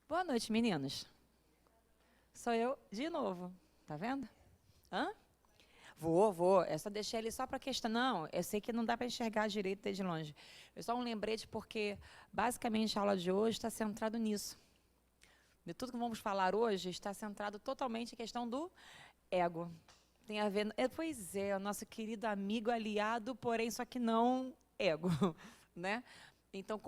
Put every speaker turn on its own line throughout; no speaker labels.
Boa noite, meninos. Sou eu de novo, tá vendo? Hã? Vou. Eu só deixei ele só para questão. Não, eu sei que não dá para enxergar direito desde longe. Eu só um lembrete porque, basicamente, a aula de hoje está centrada nisso. De tudo que vamos falar hoje está centrado totalmente em questão do ego. Tem a ver... pois é, o nosso querido amigo aliado, porém, só que não ego, né? Então,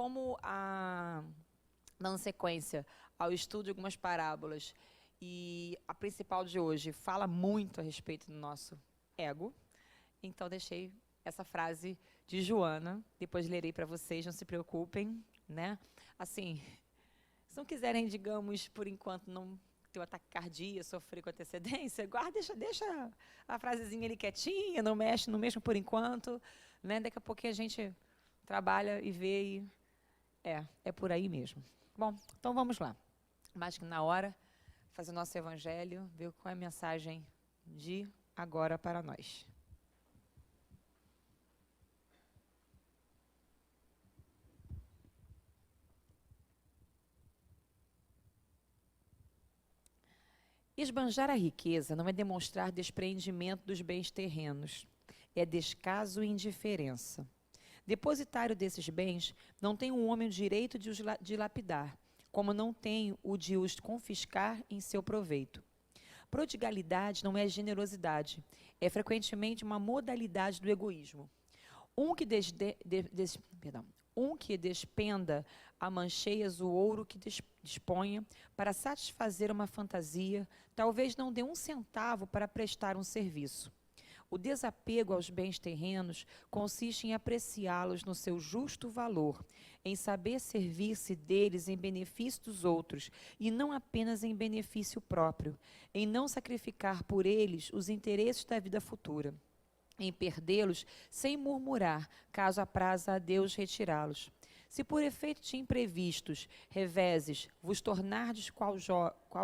dando sequência ao estudo de algumas parábolas, e a principal de hoje fala muito a respeito do nosso ego, então deixei essa frase de Joana, depois lerei para vocês, não se preocupem, né? Assim, se não quiserem, digamos, por enquanto, não ter um ataque cardíaco, sofrer com antecedência, guarda, deixa a frasezinha ali quietinha, não mexe por enquanto, né? Daqui a pouquinho a gente trabalha e vê e é por aí mesmo. Bom, então vamos lá. Mais que na hora, fazer o nosso evangelho, ver qual é a mensagem de agora para nós. Esbanjar a riqueza não é demonstrar despreendimento dos bens terrenos, é descaso e indiferença. Depositário desses bens, não tem um homem o direito de os dilapidar, como não tem o de os confiscar em seu proveito. Prodigalidade não é generosidade, é frequentemente uma modalidade do egoísmo. Um que despenda a mancheias o ouro que disponha para satisfazer uma fantasia, talvez não dê um centavo para prestar um serviço. O desapego aos bens terrenos consiste em apreciá-los no seu justo valor, em saber servir-se deles em benefício dos outros e não apenas em benefício próprio, em não sacrificar por eles os interesses da vida futura, em perdê-los sem murmurar, caso apraza a Deus retirá-los. Se por efeito de imprevistos, reveses, vos tornardes qual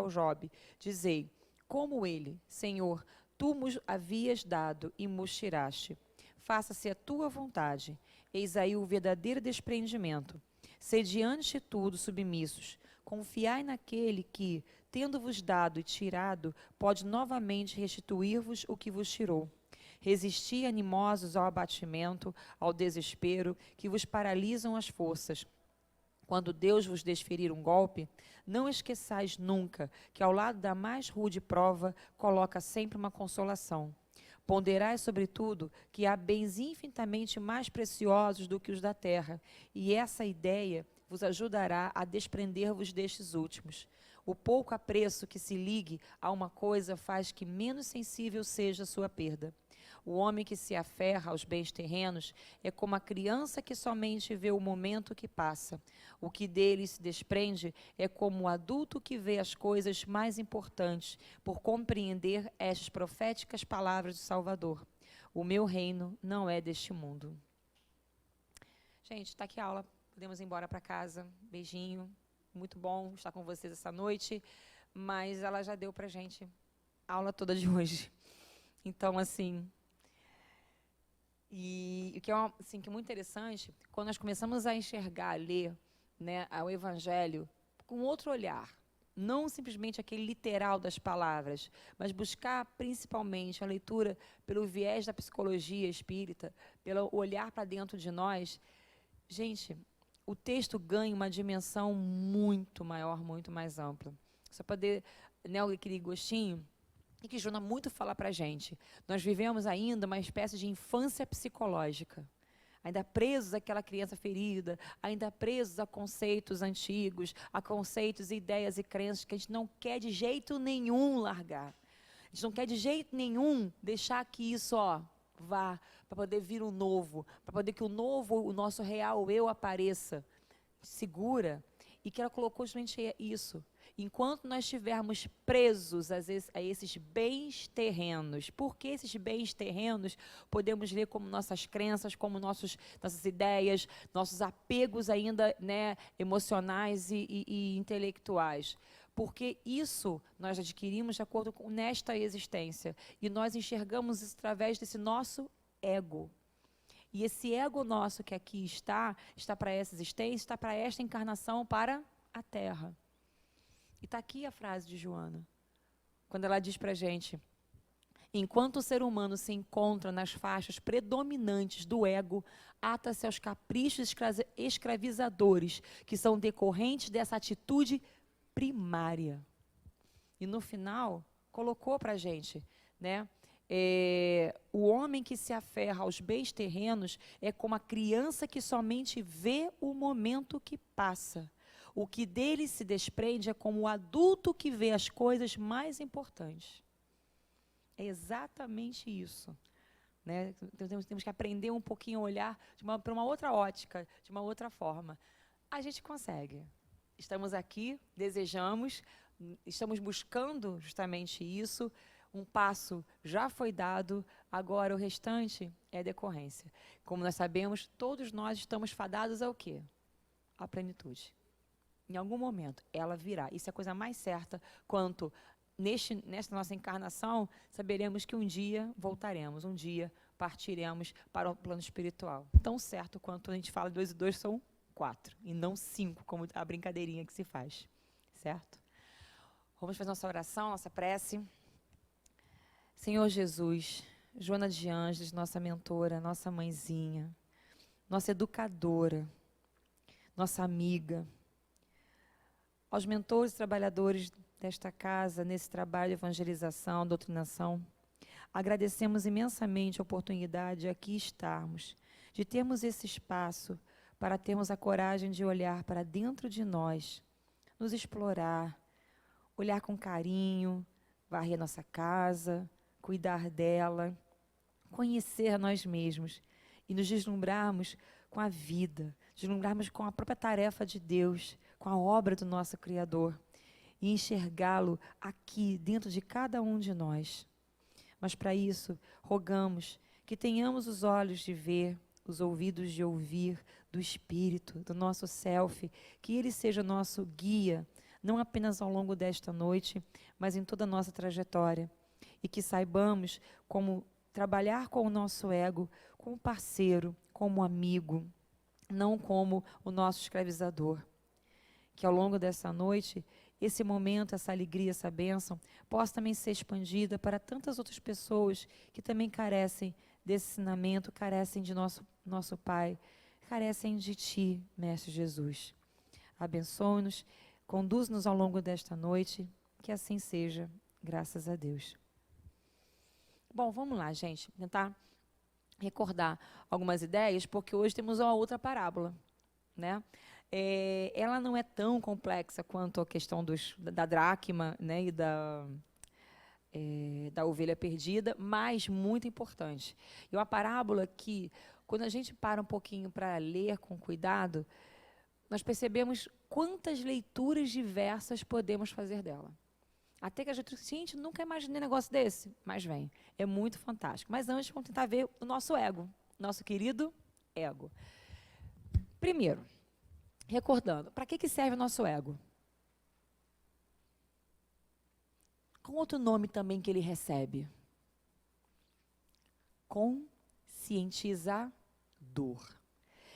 Jobe, dizei, como ele, Senhor, tu nos havias dado e nos tiraste. Faça-se a tua vontade. Eis aí o verdadeiro despreendimento. Sede antes de tudo submissos. Confiai naquele que, tendo-vos dado e tirado, pode novamente restituir-vos o que vos tirou. Resisti animosos ao abatimento, ao desespero, que vos paralisam as forças. Quando Deus vos desferir um golpe, não esqueçais nunca que ao lado da mais rude prova coloca sempre uma consolação. Ponderai, sobretudo, que há bens infinitamente mais preciosos do que os da terra, e essa ideia vos ajudará a desprender-vos destes últimos. O pouco apreço que se ligue a uma coisa faz que menos sensível seja a sua perda. O homem que se aferra aos bens terrenos é como a criança que somente vê o momento que passa. O que deles se desprende é como o adulto que vê as coisas mais importantes, por compreender estas proféticas palavras do Salvador. O meu reino não é deste mundo. Gente, está aqui a aula. Podemos ir embora para casa. Beijinho. Muito bom estar com vocês essa noite. Mas ela já deu para a gente a aula toda de hoje. Então, assim... E o que que é muito interessante, quando nós começamos a enxergar, a ler, né, o Evangelho com outro olhar, não simplesmente aquele literal das palavras, mas buscar principalmente a leitura pelo viés da psicologia espírita, pelo olhar para dentro de nós, gente, o texto ganha uma dimensão muito maior, muito mais ampla. Só para poder, né, aquele gostinho, e que Joana muito fala para a gente. Nós vivemos ainda uma espécie de infância psicológica. Ainda presos àquela criança ferida, ainda presos a conceitos antigos, a conceitos, ideias e crenças que a gente não quer de jeito nenhum largar. A gente não quer de jeito nenhum deixar que isso vá, para poder vir o novo, para poder que o novo, o nosso real eu apareça. Segura. E que ela colocou justamente isso. Enquanto nós estivermos presos a esses bens terrenos, porque esses bens terrenos podemos ver como nossas crenças, como nossas ideias, nossos apegos ainda, né, emocionais e intelectuais. Porque isso nós adquirimos de acordo com nesta existência. E nós enxergamos isso através desse nosso ego. E esse ego nosso que aqui está para essa existência, está para esta encarnação, para a Terra. E está aqui a frase de Joana, quando ela diz para a gente: enquanto o ser humano se encontra nas faixas predominantes do ego, ata-se aos caprichos escravizadores que são decorrentes dessa atitude primária. E no final, colocou para a gente, né? O homem que se aferra aos bens terrenos é como a criança que somente vê o momento que passa. O que dele se desprende é como o adulto que vê as coisas mais importantes. É exatamente isso. Né? Então, temos que aprender um pouquinho a olhar para uma outra ótica, de uma outra forma. A gente consegue. Estamos aqui, desejamos, estamos buscando justamente isso. Um passo já foi dado, agora o restante é decorrência. Como nós sabemos, todos nós estamos fadados ao quê? À plenitude. Em algum momento, ela virá. Isso é a coisa mais certa quanto nesta nossa encarnação, saberemos que um dia voltaremos, um dia partiremos para o plano espiritual. Tão certo quanto a gente fala 2 e 2 são 4, e não 5, como a brincadeirinha que se faz. Certo? Vamos fazer nossa oração, nossa prece. Senhor Jesus, Joana de Ângeles, nossa mentora, nossa mãezinha, nossa educadora, nossa amiga, aos mentores e trabalhadores desta casa, nesse trabalho de evangelização, doutrinação, agradecemos imensamente a oportunidade de aqui estarmos, de termos esse espaço para termos a coragem de olhar para dentro de nós, nos explorar, olhar com carinho, varrer nossa casa, cuidar dela, conhecer a nós mesmos e nos deslumbrarmos com a vida, deslumbrarmos com a própria tarefa de Deus, com a obra do nosso Criador e enxergá-lo aqui dentro de cada um de nós. Mas para isso, rogamos que tenhamos os olhos de ver, os ouvidos de ouvir, do Espírito, do nosso Self, que ele seja nosso guia, não apenas ao longo desta noite, mas em toda a nossa trajetória. E que saibamos como trabalhar com o nosso ego, como parceiro, como amigo, não como o nosso escravizador. Que ao longo dessa noite, esse momento, essa alegria, essa bênção, possa também ser expandida para tantas outras pessoas que também carecem desse ensinamento, carecem de nosso Pai, carecem de Ti, Mestre Jesus. Abençoe-nos, conduz-nos ao longo desta noite, que assim seja, graças a Deus. Bom, vamos lá, gente, tentar recordar algumas ideias, porque hoje temos uma outra parábola, né? Ela não é tão complexa quanto a questão da dracma, né, e da ovelha perdida, mas muito importante. E uma parábola que, quando a gente para um pouquinho para ler com cuidado, nós percebemos quantas leituras diversas podemos fazer dela. Até que a gente nunca imaginei um negócio desse, mas vem. É muito fantástico. Mas antes, vamos tentar ver o nosso ego, nosso querido ego. Primeiro, recordando, para que serve o nosso ego? Com outro nome também que ele recebe. Conscientizador.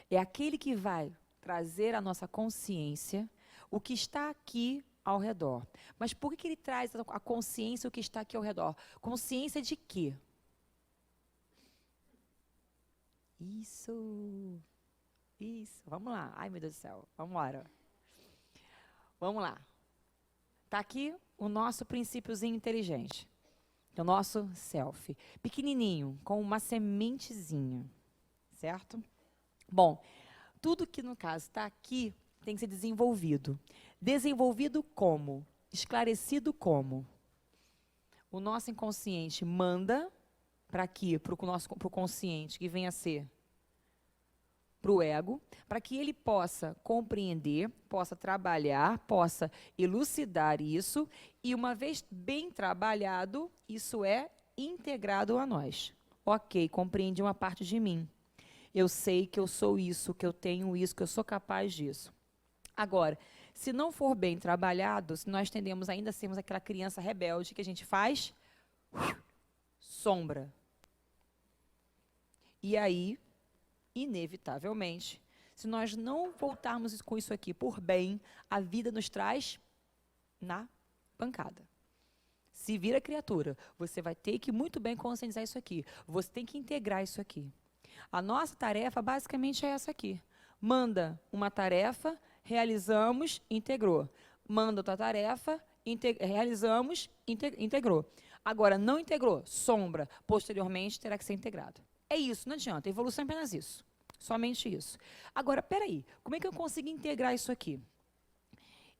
É aquele que vai trazer à nossa consciência o que está aqui ao redor. Mas por que ele traz a consciência o que está aqui ao redor? Consciência de quê? Isso. Vamos lá. Ai, meu Deus do céu. Vamos embora. Vamos lá. Está aqui o nosso princípiozinho inteligente. É o nosso self. Pequenininho, com uma sementezinha. Certo? Bom, tudo que, no caso, está aqui tem que ser desenvolvido. Desenvolvido como? Esclarecido como? O nosso inconsciente manda para aqui, para o consciente, que venha a ser para o ego, para que ele possa compreender, possa trabalhar, possa elucidar isso, e uma vez bem trabalhado, isso é integrado a nós. Ok, compreendi uma parte de mim. Eu sei que eu sou isso, que eu tenho isso, que eu sou capaz disso. Agora, se não for bem trabalhado, se nós tendemos ainda a sermos aquela criança rebelde que a gente faz, sombra. E aí, inevitavelmente, se nós não voltarmos com isso aqui por bem, a vida nos traz na pancada. Se vira criatura, você vai ter que muito bem conscientizar isso aqui. Você tem que integrar isso aqui. A nossa tarefa basicamente é essa aqui. Manda uma tarefa, realizamos, integrou. Manda outra tarefa, realizamos, integrou. Agora, não integrou, sombra, posteriormente terá que ser integrado. É isso, não adianta, evolução é apenas isso. Somente isso. Agora, peraí, como é que eu consigo integrar isso aqui?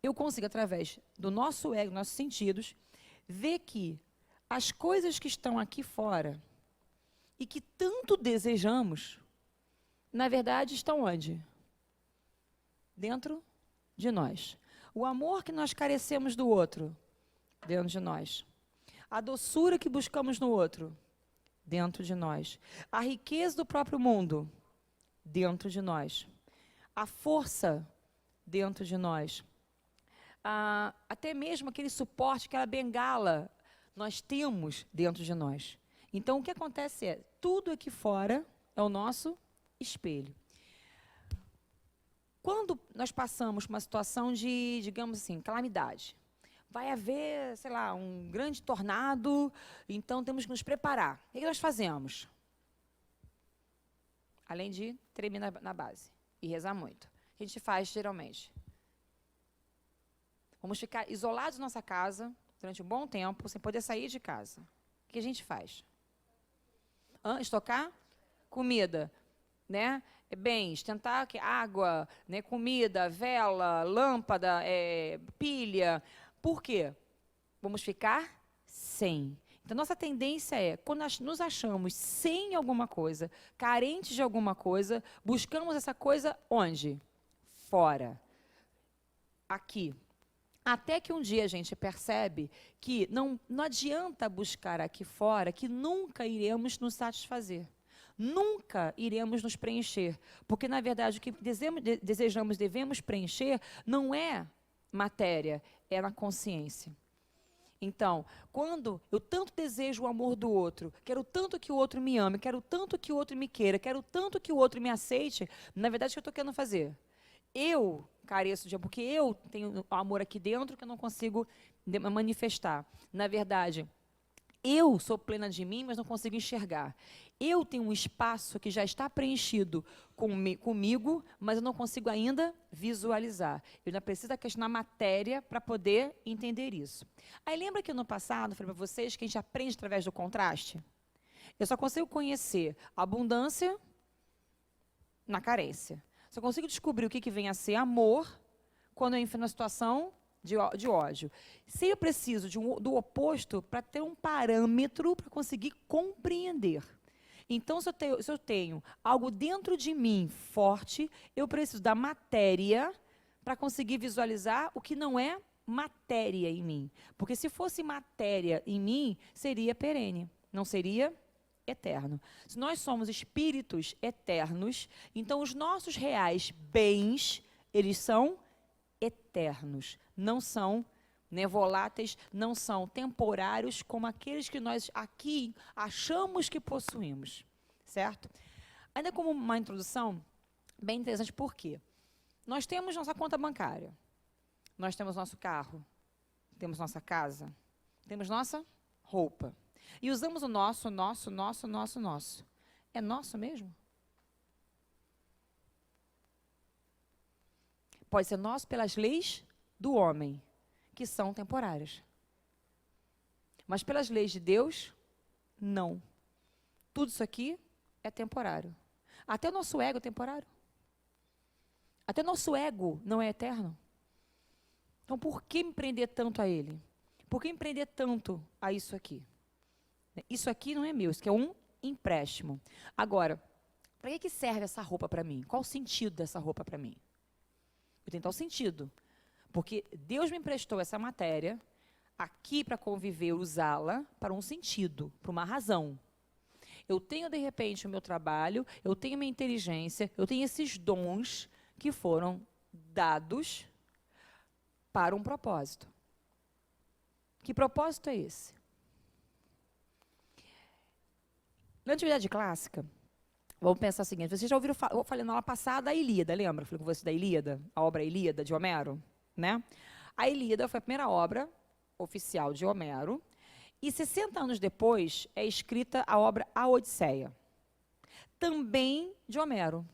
Eu consigo, através do nosso ego, nossos sentidos, ver que as coisas que estão aqui fora e que tanto desejamos, na verdade, estão onde? Dentro de nós. O amor que nós carecemos do outro, dentro de nós. A doçura que buscamos no outro, dentro de nós. A riqueza do próprio mundo, dentro de nós. A força, dentro de nós. Até mesmo aquele suporte, aquela bengala, nós temos dentro de nós. Então, o que acontece é, tudo aqui fora é o nosso espelho. Quando nós passamos por uma situação de, digamos assim, calamidade, vai haver, sei lá, um grande tornado, então temos que nos preparar. O que nós fazemos? Além de tremer na base e rezar muito. O que a gente faz, geralmente? Vamos ficar isolados na nossa casa durante um bom tempo, sem poder sair de casa. O que a gente faz? Estocar comida, né? Bens, tentar que água, né? Comida, vela, lâmpada, pilha. Por quê? Vamos ficar sem. Então, nossa tendência é, quando nós nos achamos sem alguma coisa, carentes de alguma coisa, buscamos essa coisa onde? Fora. Aqui. Até que um dia a gente percebe que não adianta buscar aqui fora, que nunca iremos nos satisfazer. Nunca iremos nos preencher. Porque, na verdade, o que desejamos, devemos preencher, não é matéria, é na consciência. Então, quando eu tanto desejo o amor do outro, quero tanto que o outro me ame, quero tanto que o outro me queira, quero tanto que o outro me aceite, na verdade, o que eu estou querendo fazer? Eu careço de amor, porque eu tenho amor aqui dentro que eu não consigo manifestar. Na verdade, eu sou plena de mim, mas não consigo enxergar. Eu tenho um espaço que já está preenchido comigo, mas eu não consigo ainda visualizar. Eu ainda preciso da questão da matéria para poder entender isso. Aí lembra que no passado eu falei para vocês que a gente aprende através do contraste? Eu só consigo conhecer a abundância na carência. Só consigo descobrir o que vem a ser amor quando eu enfrento uma situação de ódio. Se eu preciso do oposto para ter um parâmetro para conseguir compreender. Então, se eu tenho algo dentro de mim forte, eu preciso da matéria para conseguir visualizar o que não é matéria em mim. Porque se fosse matéria em mim, seria perene, não seria eterno. Se nós somos espíritos eternos, então os nossos reais bens, eles são eternos, não são voláteis, não são temporários como aqueles que nós aqui achamos que possuímos, certo? Ainda como uma introdução, bem interessante, por quê? Nós temos nossa conta bancária, nós temos nosso carro, temos nossa casa, temos nossa roupa. E usamos o nosso. É nosso mesmo? Pode ser nosso pelas leis do homem, que são temporárias. Mas pelas leis de Deus, não. Tudo isso aqui é temporário. Até o nosso ego é temporário. Até o nosso ego não é eterno. Então, por que me prender tanto a ele? Por que me prender tanto a isso aqui? Isso aqui não é meu, isso aqui é um empréstimo. Agora, para que serve essa roupa para mim? Qual o sentido dessa roupa para mim? Eu tenho tal sentido. Porque Deus me emprestou essa matéria aqui para conviver, usá-la para um sentido, para uma razão. Eu tenho, de repente, o meu trabalho, eu tenho a minha inteligência, eu tenho esses dons que foram dados para um propósito. Que propósito é esse? Na Antiguidade Clássica, vamos pensar o seguinte, vocês já ouviram, eu falei na aula passada, a Ilíada, lembra? Eu falei com você da Ilíada, a obra Ilíada, de Homero, né? A Ilíada foi a primeira obra oficial de Homero, e 60 anos depois é escrita a obra A Odisseia, também de Homero.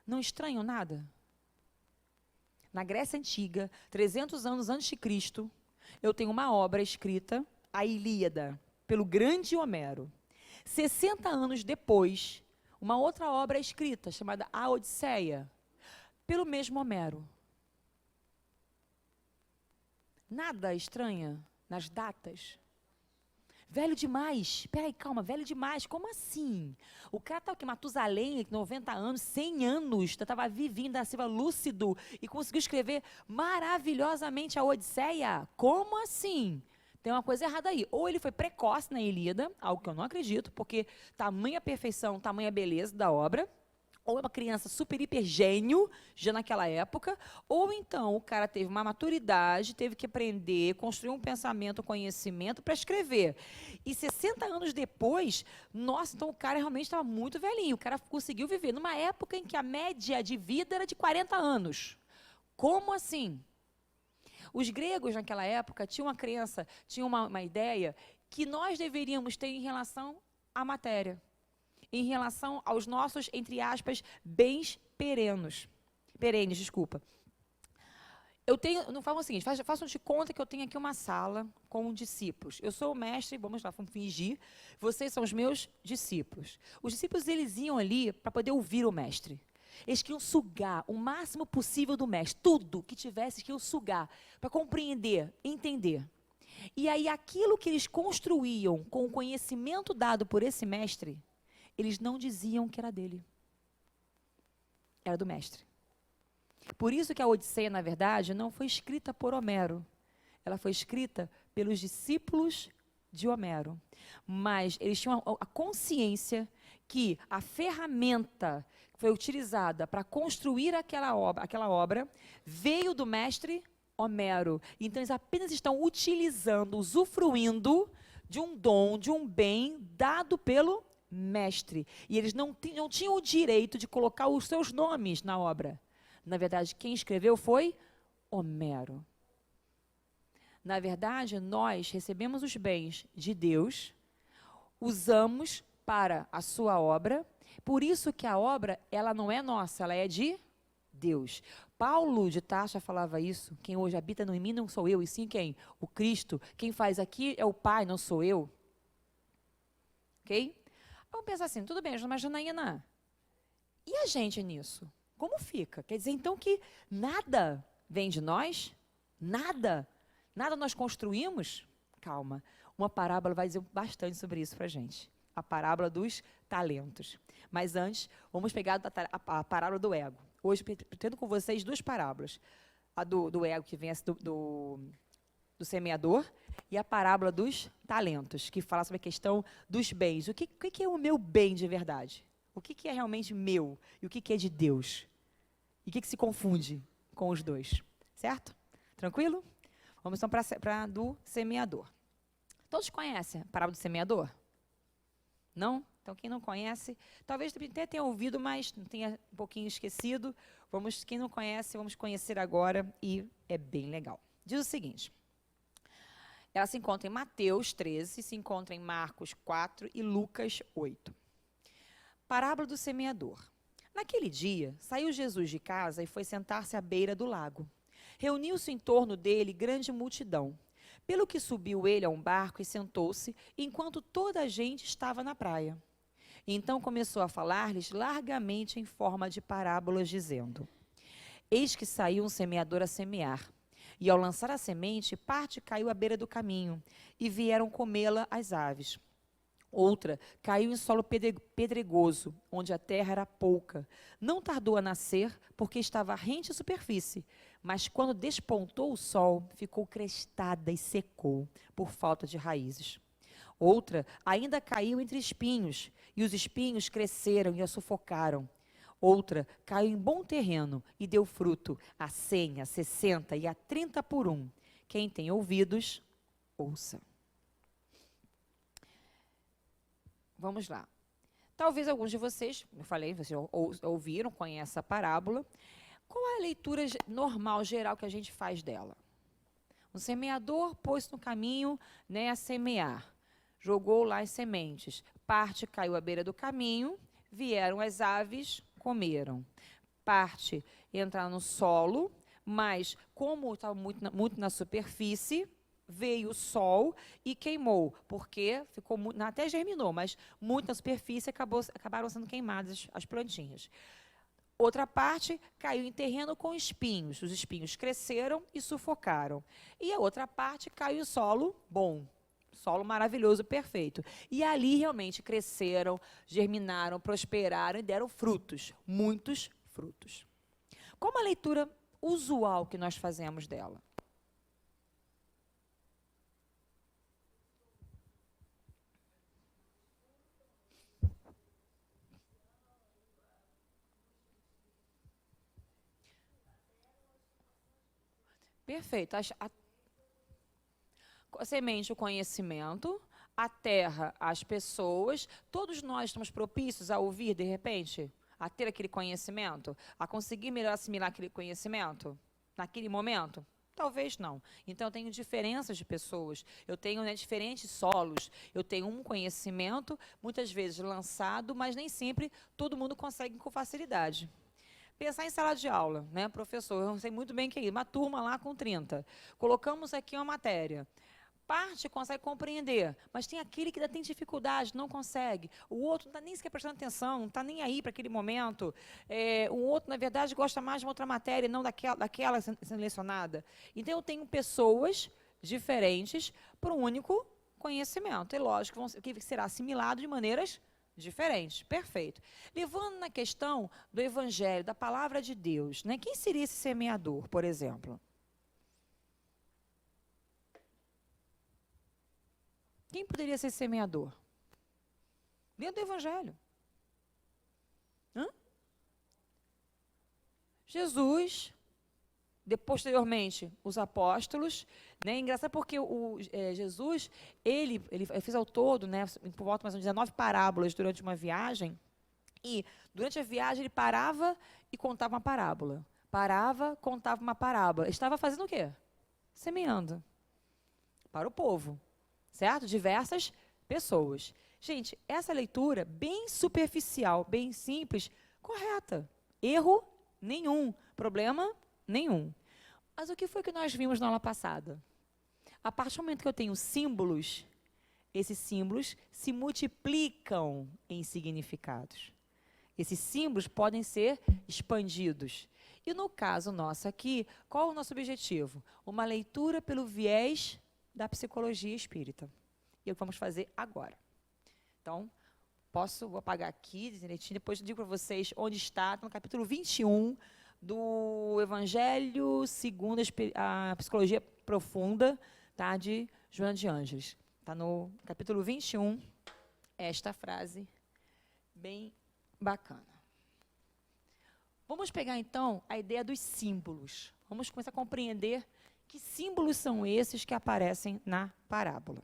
Não estranham nada? Na Grécia Antiga, 300 anos antes de Cristo, eu tenho uma obra escrita, a Ilíada, pelo grande Homero. 60 anos depois, uma outra obra é escrita, chamada A Odisseia, pelo mesmo Homero. Nada estranha nas datas? Velho demais. Peraí, calma, velho demais. Como assim? O cara estava aqui, Matusalém, 90 anos, 100 anos, estava vivinho da Silva lúcido e conseguiu escrever maravilhosamente a Odisseia? Como assim? Tem uma coisa errada aí. Ou ele foi precoce na Ilíada, algo que eu não acredito, porque tamanha perfeição, tamanha beleza da obra, ou é uma criança super, hiper gênio, já naquela época, ou então o cara teve uma maturidade, teve que aprender, construir um pensamento, um conhecimento para escrever. E 60 anos depois, nossa, então o cara realmente estava muito velhinho, o cara conseguiu viver numa época em que a média de vida era de 40 anos. Como assim? Os gregos, naquela época, tinham uma crença, tinham uma ideia que nós deveríamos ter em relação à matéria, em relação aos nossos, entre aspas, bens perenes, desculpa. Não façam o seguinte, façam de conta que eu tenho aqui uma sala com discípulos. Eu sou o mestre, vamos lá, vamos fingir, vocês são os meus discípulos. Os discípulos, eles iam ali para poder ouvir o mestre. Eles queriam sugar o máximo possível do mestre, tudo que tivesse, eles queriam sugar, para compreender, entender. E aí, aquilo que eles construíam com o conhecimento dado por esse mestre, eles não diziam que era dele. Era do mestre. Por isso que a Odisseia, na verdade, não foi escrita por Homero. Ela foi escrita pelos discípulos de Homero. Mas eles tinham a consciência que a ferramenta que foi utilizada para construir aquela obra veio do mestre Homero. Então, eles apenas estão utilizando, usufruindo de um dom, de um bem dado pelo mestre. E eles não tinham o direito de colocar os seus nomes na obra. Na verdade, quem escreveu foi Homero. Na verdade, nós recebemos os bens de Deus, usamos para a sua obra, por isso que a obra, ela não é nossa, ela é de Deus. Paulo de Tarso falava isso, quem hoje habita em mim não sou eu, e sim quem? O Cristo. Quem faz aqui é o Pai, não sou eu. Ok? Vamos pensar assim, tudo bem, mas Janaína, e a gente nisso? Como fica? Quer dizer, então, que nada vem de nós? Nada? Nada nós construímos? Calma, uma parábola vai dizer bastante sobre isso para a gente. A parábola dos talentos. Mas antes, vamos pegar a parábola do ego. Hoje, pretendo com vocês duas parábolas. A do ego, que vem do semeador, e a parábola dos talentos, que fala sobre a questão dos bens. O que é o meu bem de verdade? O que é realmente meu? E o que é de Deus? E o que se confunde com os dois? Certo? Tranquilo? Vamos então para a do semeador. Todos conhecem a parábola do semeador? Não? Então, quem não conhece, talvez até tenha ouvido, mas tenha um pouquinho esquecido. Quem não conhece, vamos conhecer agora, e é bem legal. Diz o seguinte: ela se encontra em Mateus 13, se encontra em Marcos 4 e Lucas 8. Parábola do semeador. Naquele dia, saiu Jesus de casa e foi sentar-se à beira do lago. Reuniu-se em torno dele grande multidão. Pelo que subiu ele a um barco e sentou-se, enquanto toda a gente estava na praia. Então começou a falar-lhes largamente em forma de parábolas, dizendo: Eis que saiu um semeador a semear. E ao lançar a semente, parte caiu à beira do caminho, e vieram comê-la as aves. Outra caiu em solo pedregoso, onde a terra era pouca. Não tardou a nascer, porque estava rente à superfície. Mas quando despontou o sol, ficou crestada e secou, por falta de raízes. Outra ainda caiu entre espinhos, e os espinhos cresceram e a sufocaram. Outra caiu em bom terreno e deu fruto a 100, a 60 e a 30 por um. Quem tem ouvidos, ouça. Vamos lá. Talvez alguns de vocês, eu falei, vocês ouviram, conhecem a parábola. Qual é a leitura normal, geral, que a gente faz dela? Um semeador pôs no caminho, né, a semear. Jogou lá as sementes. Parte caiu à beira do caminho, vieram as aves, comeram. Parte entraram no solo, mas como estava muito na superfície, veio o sol e queimou, porque ficou até germinou, mas muito na superfície acabaram sendo queimadas as plantinhas. Outra parte caiu em terreno com espinhos. Os espinhos cresceram e sufocaram. E a outra parte caiu em solo bom. Solo maravilhoso, perfeito. E ali realmente cresceram, germinaram, prosperaram e deram frutos. Muitos frutos. Qual a leitura usual que nós fazemos dela? Perfeito. A semente, o conhecimento, a terra, as pessoas, todos nós estamos propícios a ouvir, de repente, a ter aquele conhecimento, a conseguir melhor assimilar aquele conhecimento naquele momento? Talvez não. Então, eu tenho diferenças de pessoas, eu tenho, né, diferentes solos, eu tenho um conhecimento, muitas vezes lançado, mas nem sempre todo mundo consegue com facilidade. Pensar em sala de aula, né, professor, eu não sei muito bem o que é isso, uma turma lá com 30. Colocamos aqui uma matéria. Parte consegue compreender, mas tem aquele que ainda tem dificuldade, não consegue. O outro não está nem sequer prestando atenção, não está nem aí para aquele momento. O outro, na verdade, gosta mais de uma outra matéria, não daquela sendo lecionada. Então, eu tenho pessoas diferentes para um único conhecimento. É lógico que será assimilado de maneiras diferentes. Perfeito. Levando na questão do evangelho, da palavra de Deus, né? Quem seria esse semeador, por exemplo? Quem poderia ser semeador? Dentro do evangelho. Jesus, posteriormente, os apóstolos, né? Engraçado porque Jesus, ele fez ao todo, né, por volta de mais ou menos 19 parábolas durante uma viagem, e durante a viagem ele parava e contava uma parábola. Parava, contava uma parábola. Estava fazendo o quê? Semeando. Para o povo. Certo? Diversas pessoas. Gente, essa leitura bem superficial, bem simples, correta. Erro nenhum. Problema nenhum. Mas o que foi que nós vimos na aula passada? A partir do momento que eu tenho símbolos, esses símbolos se multiplicam em significados. Esses símbolos podem ser expandidos. E no caso nosso aqui, qual é o nosso objetivo? Uma leitura pelo viés da psicologia espírita. E é o que vamos fazer agora. Então, vou apagar aqui, direitinho, depois eu digo para vocês onde está, no capítulo 21 do Evangelho segundo a Psicologia Profunda, tá, de Joana de Ângeles. Está no capítulo 21, esta frase bem bacana. Vamos pegar, então, a ideia dos símbolos. Vamos começar a compreender que símbolos são esses que aparecem na parábola.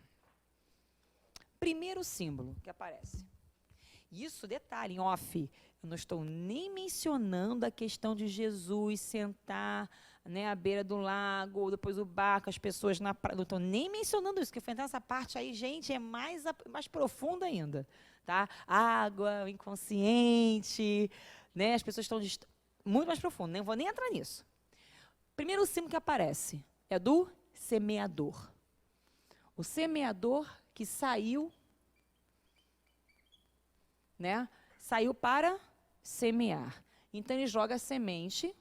Primeiro símbolo que aparece. Isso, detalhe, em off, eu não estou nem mencionando a questão de Jesus sentar, né, à beira do lago, ou depois o barco, as pessoas na praia. Não estou nem mencionando isso, porque foi entrar nessa parte aí, gente, é mais profunda ainda. Tá? Água, o inconsciente, né, as pessoas estão muito mais profundo, nem vou nem entrar nisso. Primeiro símbolo que aparece é do semeador. O semeador que saiu, né? Saiu para semear. Então, ele joga a semente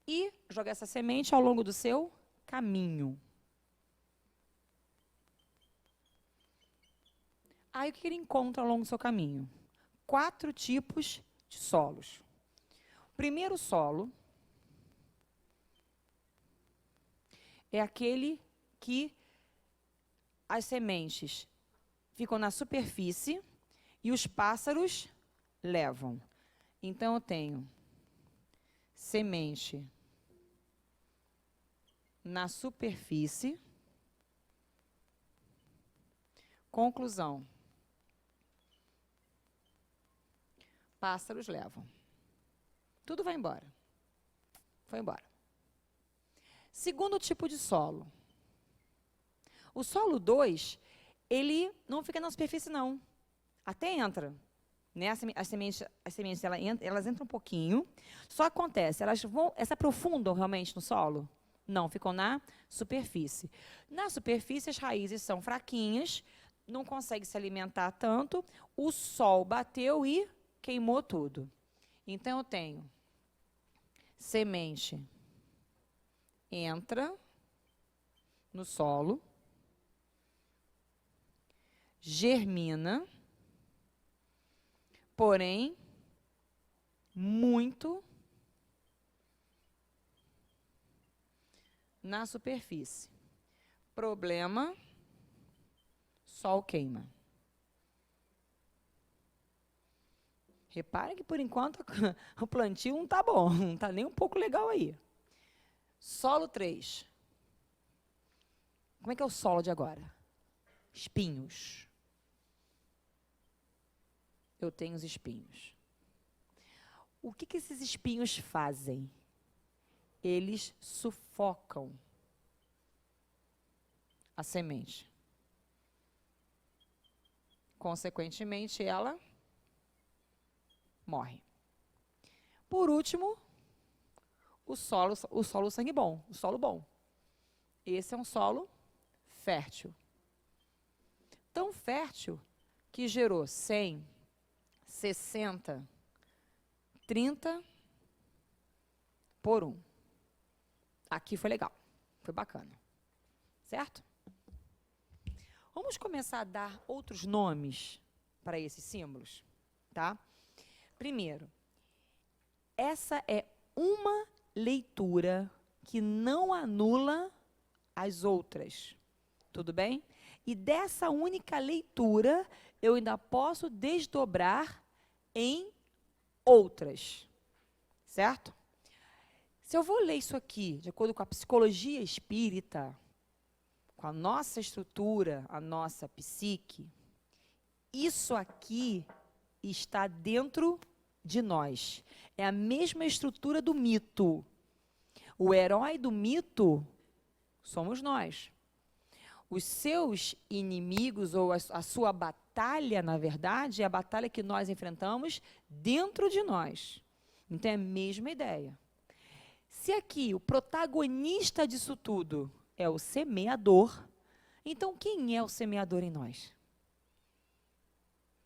e joga essa semente ao longo do seu caminho. Aí, o que ele encontra ao longo do seu caminho? 4 tipos de solos. O primeiro solo é aquele que as sementes ficam na superfície e os pássaros levam. Então, eu tenho semente na superfície. Conclusão. Pássaros levam. Tudo vai embora. Foi embora. Segundo tipo de solo. O solo 2, ele não fica na superfície, não. Até entra. Né? As sementes elas entram um pouquinho. Só acontece, elas se aprofundam realmente no solo? Não, ficam na superfície. Na superfície, as raízes são fraquinhas, não consegue se alimentar tanto, o sol bateu e queimou tudo. Então, eu tenho semente entra no solo, germina, porém, muito na superfície. Problema, sol queima. Repare que, por enquanto, o plantio não está bom, não está nem um pouco legal aí. Solo 3. Como é que é o solo de agora? Espinhos. Eu tenho os espinhos. O que esses espinhos fazem? Eles sufocam a semente. Consequentemente, ela morre. Por último, o solo sangue bom, o solo bom. Esse é um solo fértil. Tão fértil que gerou 100, 60, 30 por 1. Aqui foi legal, foi bacana. Certo? Vamos começar a dar outros nomes para esses símbolos, tá? Primeiro, essa é uma leitura que não anula as outras, tudo bem? E dessa única leitura, eu ainda posso desdobrar em outras, certo? Se eu vou ler isso aqui, de acordo com a psicologia espírita, com a nossa estrutura, a nossa psique, isso aqui está dentro de nós. É a mesma estrutura do mito. O herói do mito somos nós. Os seus inimigos, ou a sua batalha, na verdade, é a batalha que nós enfrentamos dentro de nós. Então, é a mesma ideia. Se aqui o protagonista disso tudo é o semeador, então quem é o semeador em nós?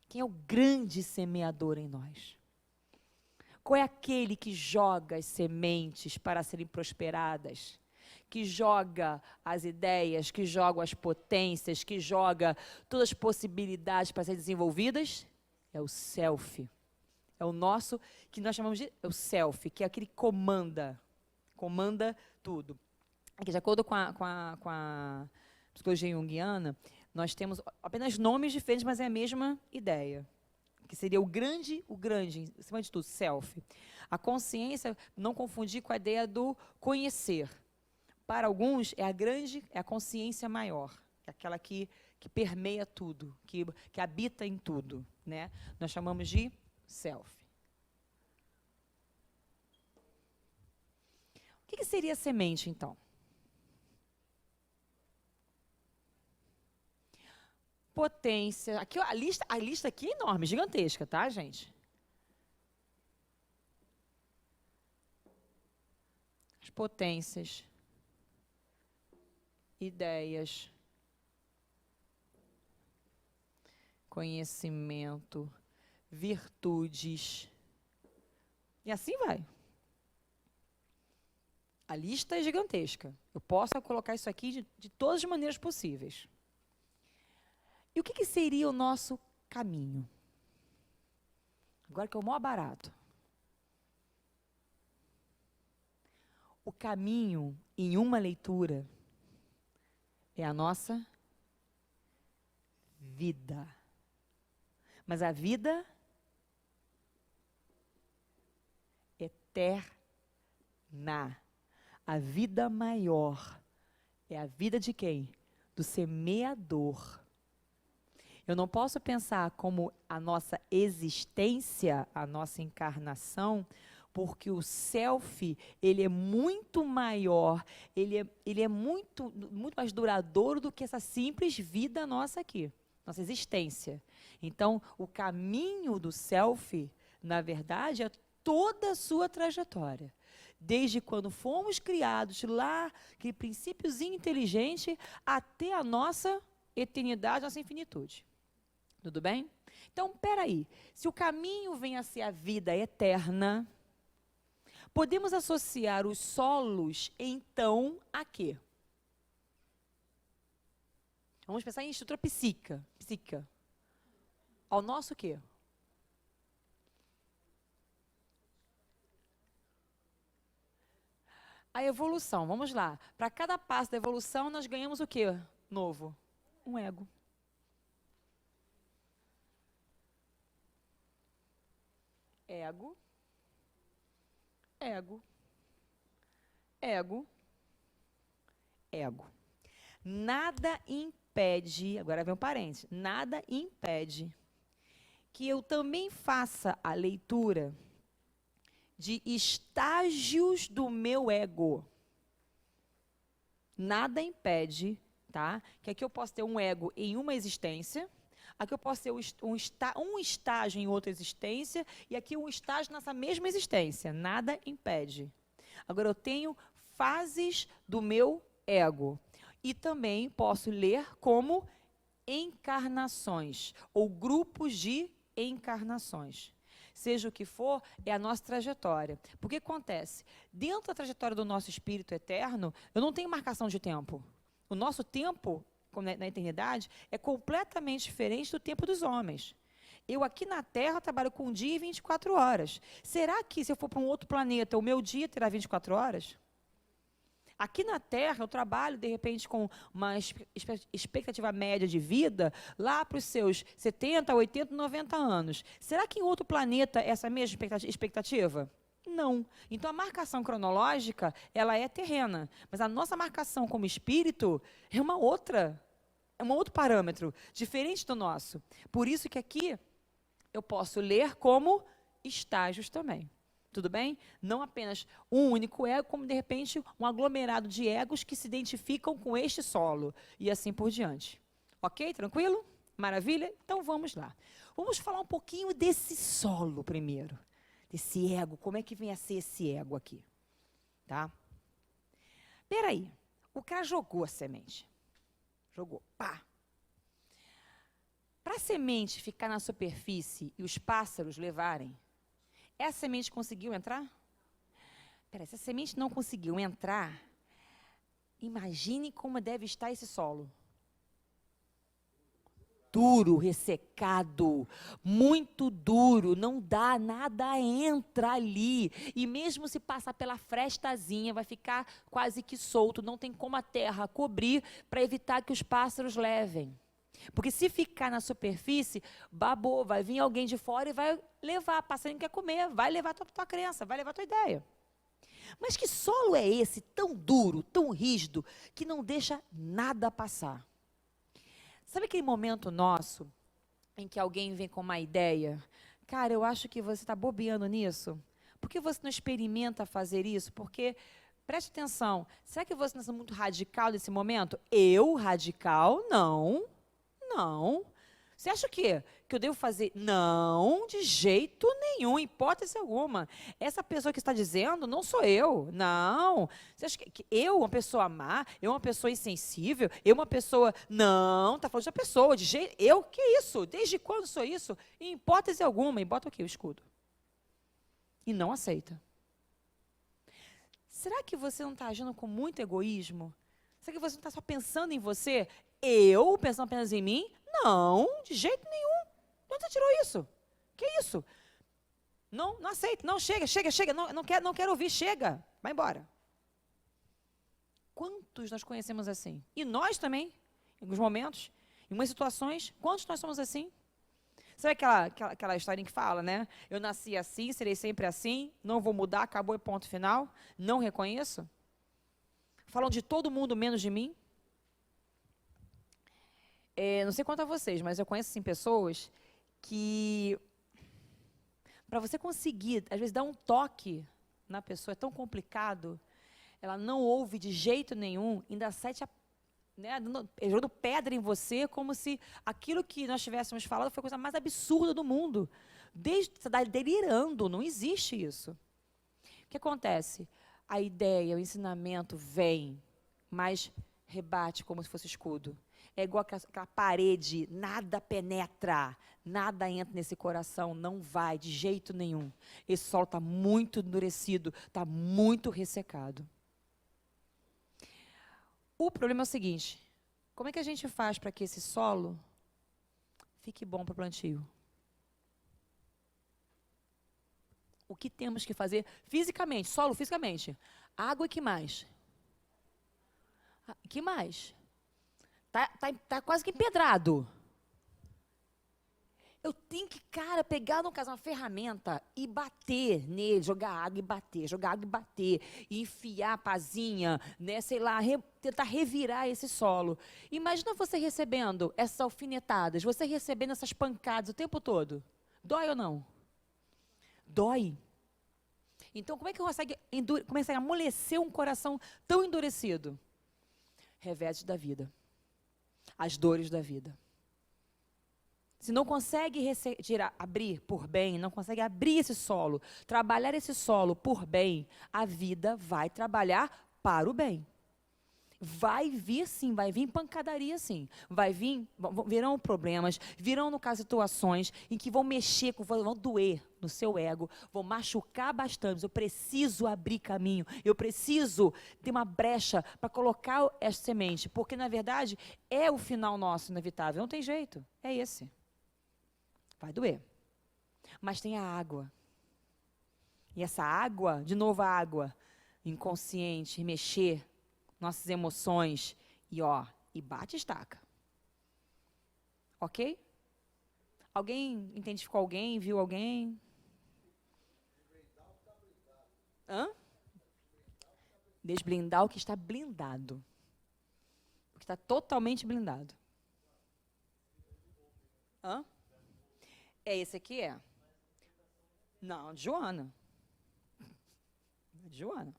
Quem é o grande semeador em nós? Qual é aquele que joga as sementes para serem prosperadas? Que joga as ideias, que joga as potências, que joga todas as possibilidades para serem desenvolvidas? É o self. É o nosso, que nós chamamos de o self, que é aquele que comanda tudo. Aqui, de acordo com a psicologia junguiana, nós temos apenas nomes diferentes, mas é a mesma ideia. Que seria o grande, acima de tudo, self. A consciência, não confundir com a ideia do conhecer. Para alguns, é a consciência maior, é aquela que permeia tudo, que habita em tudo, né? Nós chamamos de self. O que seria semente, então? Potência. Aqui, ó, a lista aqui é enorme, gigantesca, tá, gente? As potências, ideias, conhecimento, virtudes. E assim vai. A lista é gigantesca. Eu posso colocar isso aqui de todas as maneiras possíveis. E o que seria o nosso caminho? Agora que é o maior barato. O caminho, em uma leitura, é a nossa vida. Mas a vida eterna. A vida maior é a vida de quem? Do semeador. Eu não posso pensar como a nossa existência, a nossa encarnação, porque o self, ele é muito maior, ele é muito, muito mais duradouro do que essa simples vida nossa aqui, nossa existência. Então, o caminho do self, na verdade, é toda a sua trajetória. Desde quando fomos criados lá, aquele princípiozinho inteligente, até a nossa eternidade, nossa infinitude. Tudo bem? Então, peraí, se o caminho vem a ser a vida eterna, podemos associar os solos, então, a quê? Vamos pensar em estrutura psíquica. Ao nosso quê? A evolução, vamos lá. Para cada passo da evolução, nós ganhamos o quê novo? Um ego. Ego. Ego. Ego. Ego. Nada impede, agora vem um parênteses, nada impede que eu também faça a leitura de estágios do meu ego. Nada impede, tá? Que aqui eu posso ter um ego em uma existência, aqui eu posso ter um estágio em outra existência, e aqui um estágio nessa mesma existência. Nada impede. Agora, eu tenho fases do meu ego. E também posso ler como encarnações, ou grupos de encarnações. Seja o que for, é a nossa trajetória. Porque acontece, dentro da trajetória do nosso espírito eterno, eu não tenho marcação de tempo. O nosso tempo, na eternidade, é completamente diferente do tempo dos homens. Eu aqui na Terra trabalho com um dia e 24 horas. Será que se eu for para um outro planeta, o meu dia terá 24 horas? Aqui na Terra, eu trabalho, de repente, com uma expectativa média de vida lá para os seus 70, 80, 90 anos. Será que em outro planeta é essa mesma expectativa? Não. Então, a marcação cronológica, ela é terrena. Mas a nossa marcação como espírito é uma outra. É um outro parâmetro, diferente do nosso. Por isso que aqui eu posso ler como estágios também. Tudo bem? Não apenas um único ego, como de repente um aglomerado de egos que se identificam com este solo. E assim por diante. Ok? Tranquilo? Maravilha? Então vamos lá. Vamos falar um pouquinho desse solo primeiro. Desse ego. Como é que vem a ser esse ego aqui? Tá? Peraí. O cara jogou a semente. Jogou. Pá! Para a semente ficar na superfície e os pássaros levarem, essa semente conseguiu entrar? Peraí, se a semente não conseguiu entrar, imagine como deve estar esse solo. Duro, ressecado, muito duro, não dá, nada entra ali. E mesmo se passar pela frestazinha, vai ficar quase que solto, não tem como a terra cobrir para evitar que os pássaros levem. Porque se ficar na superfície, babou, vai vir alguém de fora e vai levar, passarinho quer comer, vai levar a tua crença, vai levar a tua ideia. Mas que solo é esse, tão duro, tão rígido, que não deixa nada passar? Sabe aquele momento nosso, em que alguém vem com uma ideia? Cara, eu acho que você está bobeando nisso. Por que você não experimenta fazer isso? Porque, preste atenção, será que você não está muito radical nesse momento? Eu, radical? Não. Não. Você acha o quê? Que eu devo fazer? Não, de jeito nenhum, hipótese alguma. Essa pessoa que está dizendo não sou eu. Não. Você acha que eu, uma pessoa má, eu, uma pessoa insensível, eu, uma pessoa. Não, está falando de uma pessoa, de jeito. Eu, que isso? Desde quando sou isso? Em hipótese alguma. E bota o quê? O escudo. E não aceita. Será que você não está agindo com muito egoísmo? Será que você não está só pensando em você? Eu, pensando apenas em mim? Não, de jeito nenhum. De onde você tirou isso? Que isso? Não, não aceito. Não, chega. Não quero ouvir, chega. Vai embora. Quantos nós conhecemos assim? E nós também, em alguns momentos, em algumas situações, quantos nós somos assim? Sabe aquela historinha que fala, né? Eu nasci assim, serei sempre assim, não vou mudar, acabou e ponto final. Não reconheço. Falam de todo mundo menos de mim. Não sei quanto a vocês, mas eu conheço assim, pessoas que Para você conseguir, às vezes, dar um toque na pessoa, é tão complicado, ela não ouve de jeito nenhum, ainda sete, né, jogando pedra em você, como se aquilo que nós tivéssemos falado foi a coisa mais absurda do mundo. Você está delirando, não existe isso. O que acontece? A ideia, o ensinamento vem, mas rebate como se fosse escudo. É igual aquela parede, nada penetra, nada entra nesse coração, não vai de jeito nenhum. Esse solo está muito endurecido, está muito ressecado. O problema é o seguinte, como é que a gente faz para que esse solo fique bom para o plantio? O que temos que fazer fisicamente, solo fisicamente? Água e que mais? Que mais? Tá quase que empedrado. Eu tenho que, cara, pegar, no caso, uma ferramenta e bater nele, jogar água e bater, jogar água e bater, e enfiar a pazinha, né, sei lá, tentar revirar esse solo. Imagina você recebendo essas alfinetadas, você recebendo essas pancadas o tempo todo. Dói ou não? Dói. Então, como é que começa a amolecer um coração tão endurecido? Revés da vida. As dores da vida. Se não consegue abrir por bem, não consegue abrir esse solo, trabalhar esse solo por bem, a vida vai trabalhar para o bem. Vai vir sim, vai vir pancadaria sim. Virão problemas, virão, no caso, situações em que vão mexer, vão doer no seu ego, vão machucar bastante. Eu preciso abrir caminho, eu preciso ter uma brecha para colocar essa semente, porque, na verdade, é o final nosso inevitável. Não tem jeito, é esse. Vai doer. Mas tem a água. E essa água, de novo a água, inconsciente, mexer nossas emoções, e bate e estaca. Ok? Alguém identificou alguém, viu alguém? Hã? Desblindar o que está blindado. O que está totalmente blindado. Hã? É esse aqui, é? Não, de Joana. De Joana.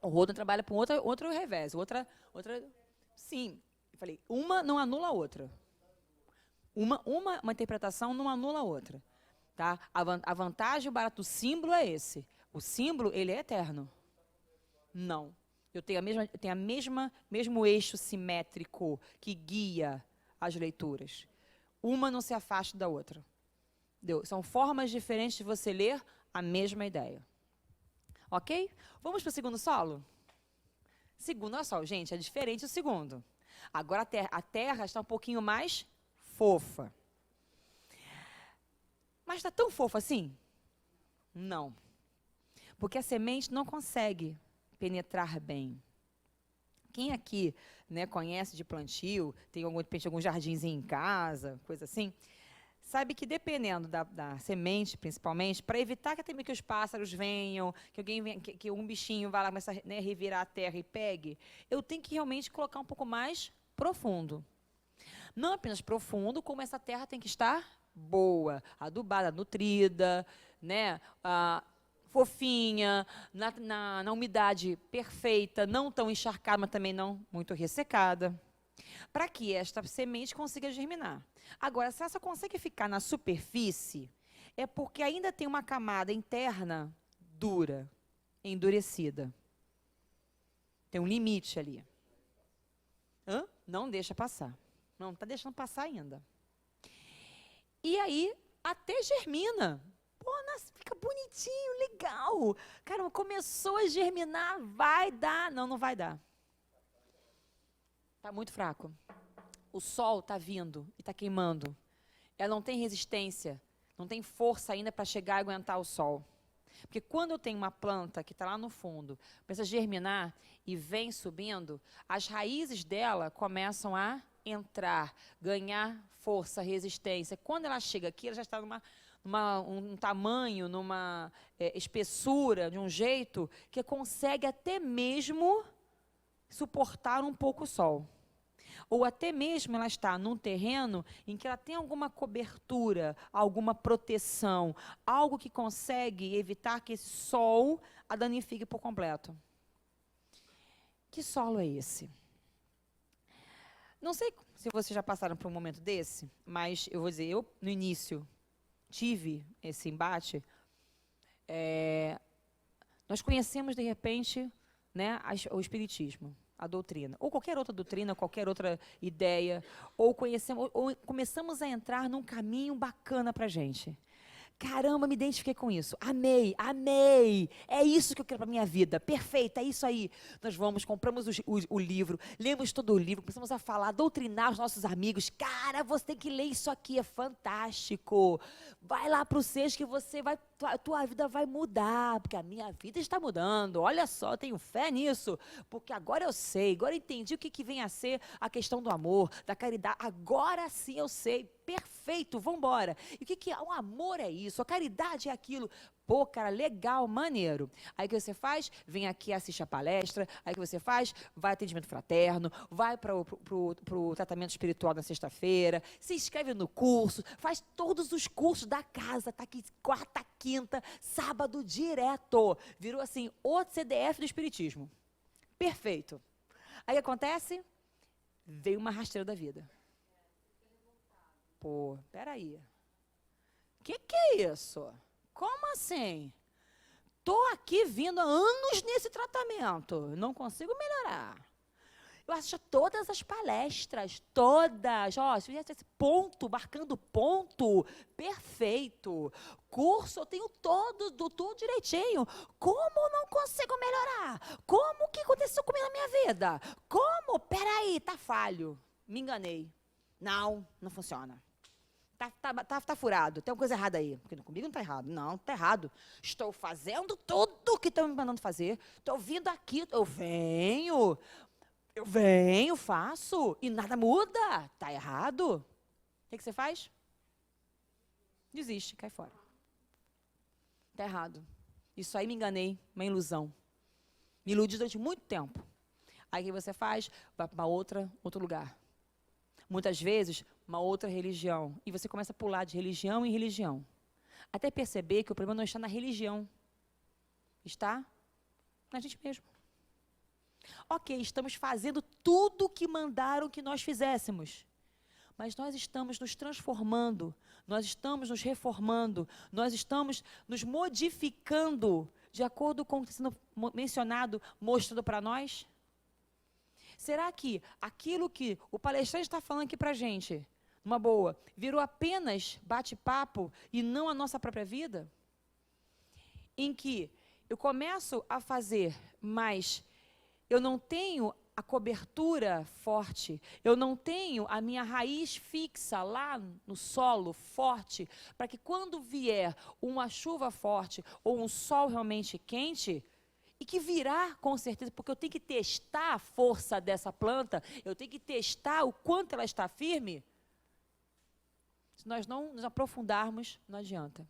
O Rodon trabalha com outro revés, outra. Sim, eu falei, uma não anula a outra. Uma interpretação não anula a outra. Tá? A vantagem, o barato do símbolo é esse. O símbolo, ele é eterno. Não. Eu tenho mesmo eixo simétrico que guia as leituras. Uma não se afasta da outra. Entendeu? São formas diferentes de você ler a mesma ideia. Ok? Vamos para o segundo solo? Segundo, olha só, gente, é diferente do segundo. Agora a terra está um pouquinho mais fofa. Mas está tão fofa assim? Não. Porque a semente não consegue penetrar bem. Quem aqui, né, conhece de plantio, tem de repente algum jardinzinho em casa, coisa assim, sabe que dependendo da semente, principalmente, para evitar que os pássaros venham, que um bichinho vá lá começar a, né, revirar a terra e pegue, eu tenho que realmente colocar um pouco mais profundo. Não apenas profundo, como essa terra tem que estar boa, adubada, nutrida, né, fofinha, na umidade perfeita, não tão encharcada, mas também não muito ressecada, para que esta semente consiga germinar. Agora, se ela só consegue ficar na superfície, é porque ainda tem uma camada interna dura, endurecida. Tem um limite ali. Não deixa passar. Não está deixando passar ainda. E aí, até germina. Pô, fica bonitinho, legal. Cara, começou a germinar, vai dar. Não vai dar. Está muito fraco. O sol está vindo e está queimando. Ela não tem resistência, não tem força ainda para chegar e aguentar o sol. Porque quando eu tenho uma planta que está lá no fundo, começa a germinar e vem subindo, as raízes dela começam a entrar, ganhar força, resistência. Quando ela chega aqui, ela já está um tamanho, numa espessura, de um jeito que consegue até mesmo suportar um pouco o sol. ou até mesmo ela está num terreno em que ela tem alguma cobertura, alguma proteção, algo que consegue evitar que esse sol a danifique por completo. Que solo é esse? Não sei se vocês já passaram por um momento desse, mas eu vou dizer, eu no início tive esse embate. Nós conhecemos, de repente, né, o Espiritismo, a doutrina, ou qualquer outra doutrina, qualquer outra ideia, ou começamos a entrar num caminho bacana para a gente. Caramba, me identifiquei com isso. Amei, amei. É isso que eu quero para a minha vida. Perfeito, é isso aí. Nós vamos, compramos o livro, lemos todo o livro, começamos a falar, doutrinar os nossos amigos. Cara, você tem que ler isso aqui, é fantástico. Vai lá para o SES que você vai, tua vida vai mudar, porque a minha vida está mudando. Olha só, eu tenho fé nisso, porque agora eu sei, agora eu entendi o que vem a ser a questão do amor, da caridade. Agora sim eu sei. Perfeito, vamos embora. E o que é? O amor é isso, a caridade é aquilo. Pô, cara, legal, maneiro. Aí o que você faz? Vem aqui, assiste a palestra. Aí o que você faz? Vai atendimento fraterno, vai para o tratamento espiritual na sexta-feira, se inscreve no curso, faz todos os cursos da casa, tá aqui quarta, quinta, sábado direto. Virou assim, o CDF do Espiritismo. Perfeito. Aí o que acontece? Veio uma rasteira da vida. Pô, peraí. Que é isso? Como assim? Tô aqui vindo há anos nesse tratamento, não consigo melhorar. Eu assisto todas as palestras, todas. Ó, se esse ponto, marcando ponto, perfeito. Curso, eu tenho tudo direitinho. Como não consigo melhorar? Como que aconteceu comigo na minha vida? Como? Peraí, tá falho. Me enganei. Não funciona. Tá furado, tem uma coisa errada aí. Porque comigo não está errado. Não, está errado. Estou fazendo tudo o que estão me mandando fazer. Estou vindo aqui, eu venho, faço, e nada muda. Está errado. O que você faz? Desiste, cai fora. Está errado. Isso aí me enganei, uma ilusão. Me iludi durante muito tempo. Aí o que você faz? Vai para outro lugar. Muitas vezes, uma outra religião. E você começa a pular de religião em religião. Até perceber que o problema não está na religião. Está na gente mesmo. Ok, estamos fazendo tudo o que mandaram que nós fizéssemos. Mas nós estamos nos transformando, nós estamos nos reformando, nós estamos nos modificando de acordo com o que está sendo mencionado, mostrando para nós. Será que aquilo que o palestrante está falando aqui para a gente, numa boa, virou apenas bate-papo e não a nossa própria vida? Em que eu começo a fazer, mas eu não tenho a cobertura forte, eu não tenho a minha raiz fixa lá no solo forte, para que quando vier uma chuva forte ou um sol realmente quente, e que virá com certeza, porque eu tenho que testar a força dessa planta, eu tenho que testar o quanto ela está firme. Se nós não nos aprofundarmos, não adianta.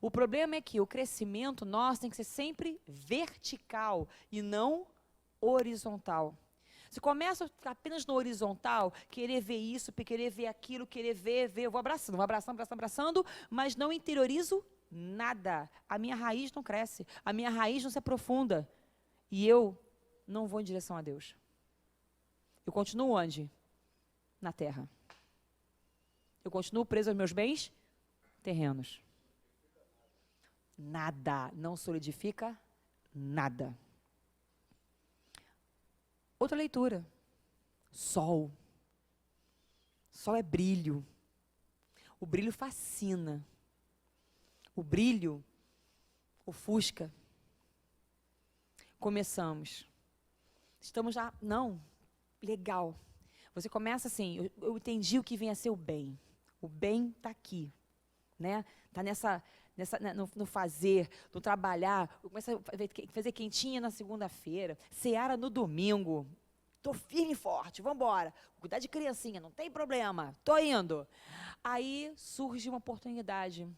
O problema é que o crescimento nosso tem que ser sempre vertical e não horizontal. Se começa a ficar apenas no horizontal, querer ver isso, querer ver aquilo, querer ver, eu vou abraçando, mas não interiorizo nada. A minha raiz não cresce, a minha raiz não se aprofunda. E eu não vou em direção a Deus. Eu continuo onde? Na terra. Eu continuo preso aos meus bens terrenos. Nada, não solidifica nada. Outra leitura. Sol. Sol é brilho. O brilho fascina. O brilho ofusca. Começamos. Estamos já... Não. Legal. Você começa assim, eu entendi o que vem a ser o bem. O bem está aqui. Né? Está no fazer, no trabalhar. Começa a fazer quentinha na segunda-feira. Ceara no domingo. Estou firme e forte, vamos embora. Cuidar de criancinha, não tem problema. Estou indo. Aí surge uma oportunidade.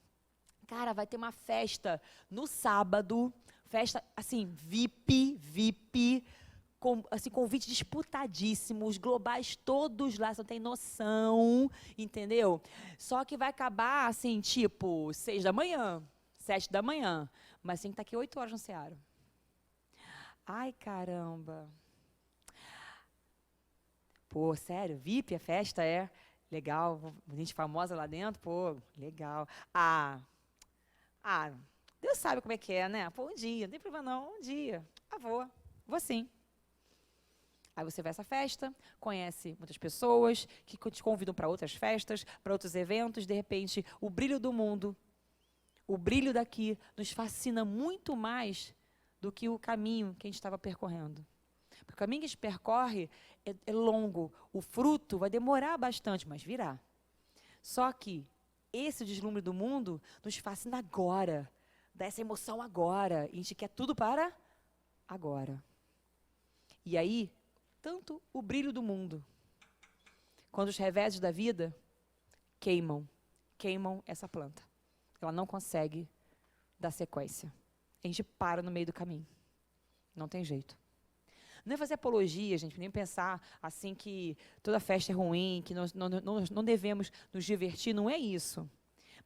Cara, vai ter uma festa no sábado, festa, assim, VIP,
assim, convite disputadíssimo, os globais todos lá, você não tem noção, entendeu? Só que vai acabar, assim, tipo, 6 da manhã, 7 da manhã, mas tem que estar aqui 8 horas no Ceará. Ai, caramba. Pô, sério, VIP, a festa é legal, gente famosa lá dentro, pô, legal. Ah, Deus sabe como é que é, né? Pô, um dia, não tem problema não, um dia. Ah, vou sim. Aí você vai a essa festa, conhece muitas pessoas que te convidam para outras festas, para outros eventos, de repente, o brilho do mundo, o brilho daqui, nos fascina muito mais do que o caminho que a gente estava percorrendo. Porque o caminho que a gente percorre é longo, o fruto vai demorar bastante, mas virá. Só que esse deslumbre do mundo nos fascina agora, dá essa emoção agora, e a gente quer tudo para agora. E aí, tanto o brilho do mundo, quanto os reveses da vida, queimam essa planta. Ela não consegue dar sequência. A gente para no meio do caminho. Não tem jeito. Não é fazer apologia, gente, nem pensar assim que toda festa é ruim, que nós não devemos nos divertir, não é isso.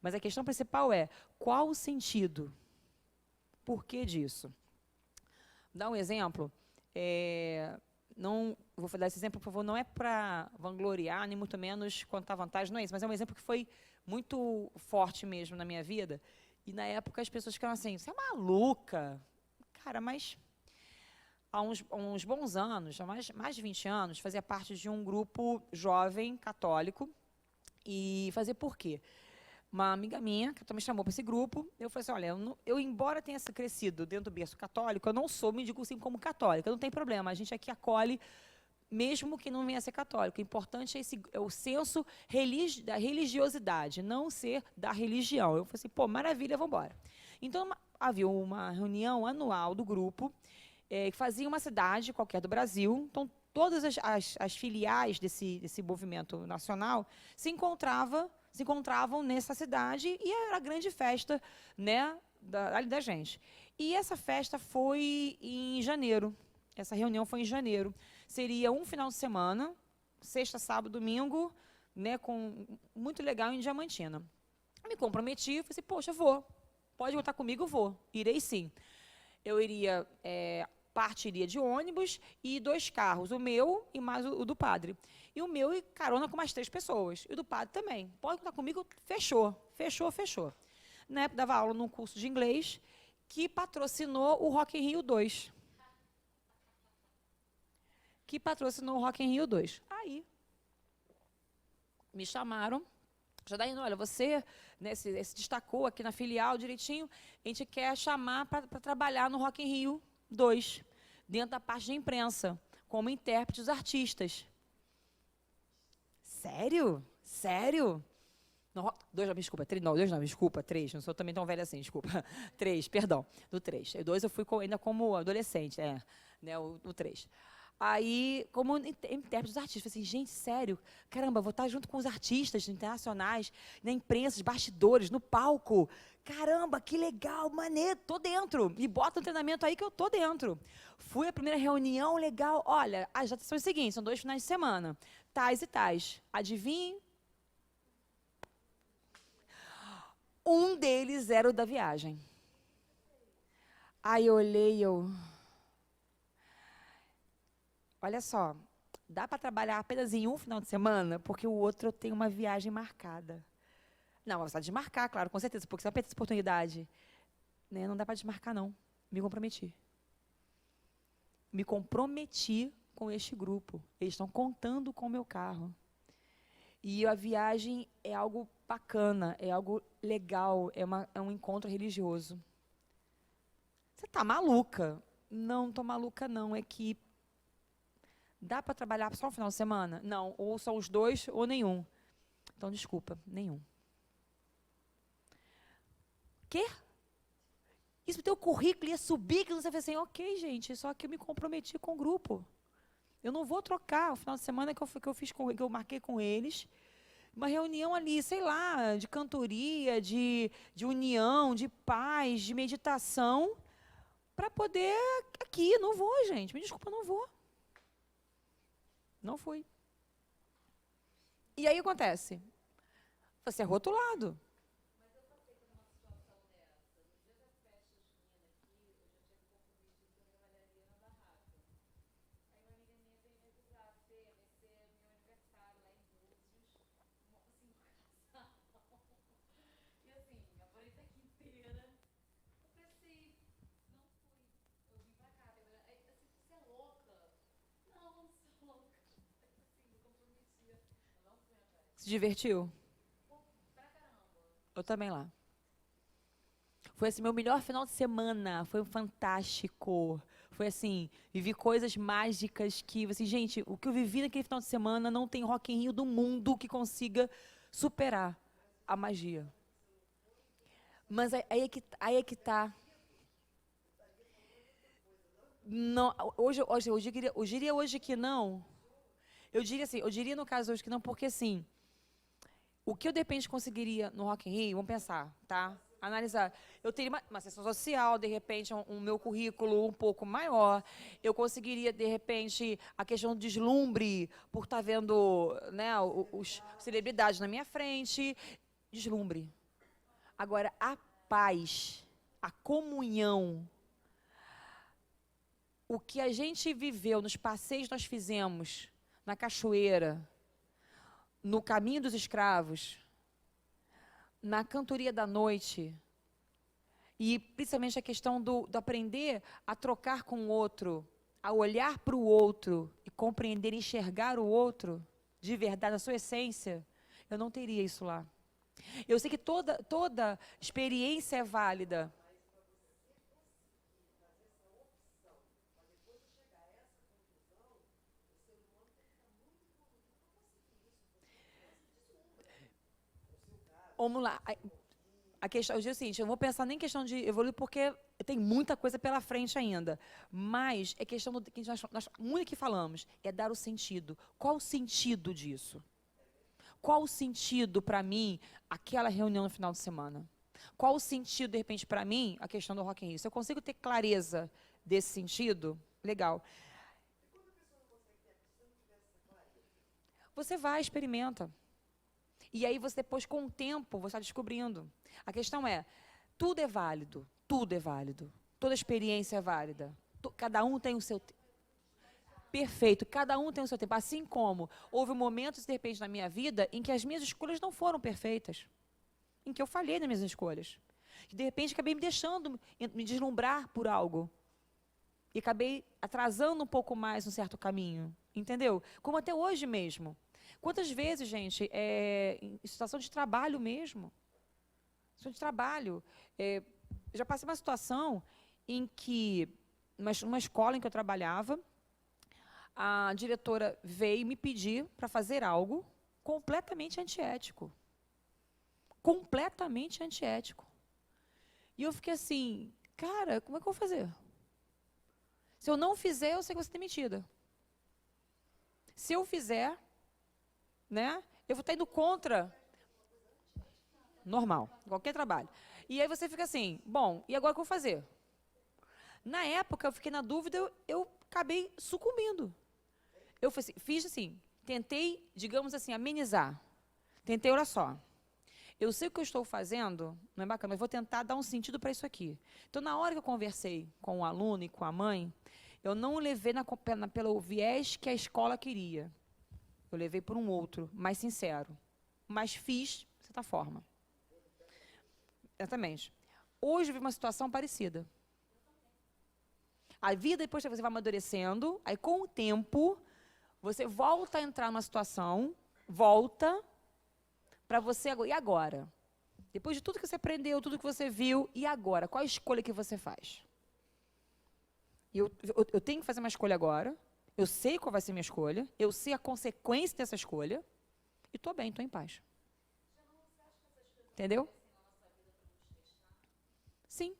Mas a questão principal é, qual o sentido? Por que disso? Dá um exemplo. Não vou dar esse exemplo, por favor, não é para vangloriar, nem muito menos contar vantagem, não é isso, mas é um exemplo que foi muito forte mesmo na minha vida. E na época as pessoas ficaram assim, você é maluca? Cara, mas há uns bons anos, há mais de 20 anos, fazia parte de um grupo jovem católico. E fazia por quê? Uma amiga minha, que também chamou para esse grupo, eu falei assim, olha, eu embora tenha crescido dentro do berço católico, eu não sou, me digo assim, como católica, não tem problema, a gente aqui acolhe, mesmo que não venha a ser católico. O importante é o senso da religiosidade, não ser da religião. Eu falei assim, pô, maravilha, vamos embora. Então, havia uma reunião anual do grupo, que fazia uma cidade qualquer do Brasil, então todas as filiais desse movimento nacional se encontravam nessa cidade e era a grande festa, né, da gente. E essa festa foi em janeiro. Essa reunião foi em janeiro. Seria um final de semana, sexta, sábado, domingo, né, muito legal em Diamantina. Me comprometi, falei assim, poxa, vou. Pode voltar comigo, vou. Irei sim. Eu iria, partiria de ônibus e 2 carros, o meu e mais o do padre. E o meu e carona com mais 3 pessoas. E o do padre também. Pode contar comigo, fechou. Na época, dava aula num curso de inglês que patrocinou o Rock in Rio 2. Aí, me chamaram, já daí, olha, você, né, se destacou aqui na filial direitinho, a gente quer chamar para trabalhar no Rock in Rio 2, dentro da parte de imprensa, como intérprete dos artistas. Sério? Não, 2 não, desculpa, 3 não, 2 não, desculpa, 3, não sou também tão velha assim, desculpa. 3, perdão, do 3. O 2 eu fui ainda como adolescente, né, o 3. Aí, como intérprete dos artistas, falei assim, gente, sério, caramba, vou estar junto com os artistas internacionais, na imprensa, os bastidores, no palco. Caramba, que legal, maneiro, tô dentro. E bota um treinamento aí que eu tô dentro. Fui à primeira reunião, legal. Olha, as datas são as seguintes, são 2 finais de semana, tais e tais. Adivinhe? Um deles era o da viagem. Aí eu olhei, olha só, dá para trabalhar apenas em um final de semana, porque o outro eu tenho uma viagem marcada. Não, você vai desmarcar, claro, com certeza, porque você vai perder essa oportunidade. Né? Não dá para desmarcar, não. Me comprometi com este grupo. Eles estão contando com o meu carro. E a viagem é algo bacana, é algo legal, é um encontro religioso. Você está maluca? Não estou maluca, não. É que dá para trabalhar só no final de semana? Não, ou são os 2 ou nenhum. Então, desculpa, nenhum. Quê? Isso no teu currículo ia subir, que você fez assim, ok, gente, só que eu me comprometi com o grupo. Eu não vou trocar o final de semana que eu marquei com eles. Uma reunião ali, sei lá, de cantoria, de união, de paz, de meditação, para poder aqui. Não vou, gente. Me desculpa, não vou.
Não fui. E aí acontece, você é rotulado. Se divertiu? Eu também lá. Foi assim, meu melhor final de semana. Foi fantástico. Foi assim, vivi coisas mágicas que, assim, gente, o que eu vivi naquele final de semana não tem Rock in Rio do mundo que consiga superar a magia. Mas aí é que tá. Não, eu diria hoje que não. Eu diria assim, eu diria no caso hoje que não, porque assim, o que eu de repente conseguiria no Rock in Rio, vamos pensar, tá? Analisar. Eu teria uma sessão social, de repente, um meu currículo um pouco maior. Eu conseguiria, de repente, a questão do deslumbre, por estar vendo, né, os celebridades na minha frente. Deslumbre. Agora, a paz, a comunhão, o que a gente viveu nos passeios que nós fizemos, na cachoeira, no caminho dos escravos, na cantoria da noite, e principalmente a questão do aprender a trocar com o outro, a olhar para o outro e compreender e enxergar o outro de verdade, a sua essência, eu não teria isso lá. Eu sei que toda experiência é válida. Vamos lá. A questão, eu digo o seguinte, eu vou pensar nem em questão de evoluir, porque tem muita coisa pela frente ainda. Mas é questão do que nós muito que falamos, é dar o sentido. Qual o sentido disso? Qual o sentido, para mim, aquela reunião no final de semana? Qual o sentido, de repente, para mim, a questão do Rock in Rio? Se eu consigo ter clareza desse sentido, legal. Você vai, experimenta. E aí, você depois, com o tempo, você está descobrindo. A questão é, tudo é válido, tudo é válido. Toda experiência é válida. Cada um tem o seu tempo. Perfeito, cada um tem o seu tempo. Assim como houve momentos, de repente, na minha vida, em que as minhas escolhas não foram perfeitas. Em que eu falhei nas minhas escolhas. E, de repente, acabei me deixando me deslumbrar por algo. E acabei atrasando um pouco mais um certo caminho. Entendeu? Como até hoje mesmo. Quantas vezes, gente, em situação de trabalho mesmo, situação de trabalho, já passei uma situação em que, numa escola em que eu trabalhava, a diretora veio me pedir para fazer algo completamente antiético. Completamente antiético. E eu fiquei assim, cara, como é que eu vou fazer? Se eu não fizer, eu sei que vou ser demitida. Se eu fizer, né, eu vou estar indo contra. Normal, qualquer trabalho. E aí você fica assim, bom, e agora o que eu vou fazer? Na época, eu fiquei na dúvida, eu acabei sucumbindo. Eu fiz assim, tentei, digamos assim, amenizar. Tentei, olha só, eu sei o que eu estou fazendo, não é bacana, mas vou tentar dar um sentido para isso aqui. Então, na hora que eu conversei com o aluno e com a mãe, eu não levei pelo viés que a escola queria. Eu levei por um outro, mais sincero. Mas fiz, de certa forma. Exatamente. Hoje eu vi uma situação parecida. A vida, depois que você vai amadurecendo, aí com o tempo, você volta a entrar numa situação, volta, para você, e agora? Depois de tudo que você aprendeu, tudo que você viu, e agora? Qual a escolha que você faz? Eu tenho que fazer uma escolha agora, eu sei qual vai ser a minha escolha, eu sei a consequência dessa escolha, e estou bem, estou em paz. Entendeu? Sim.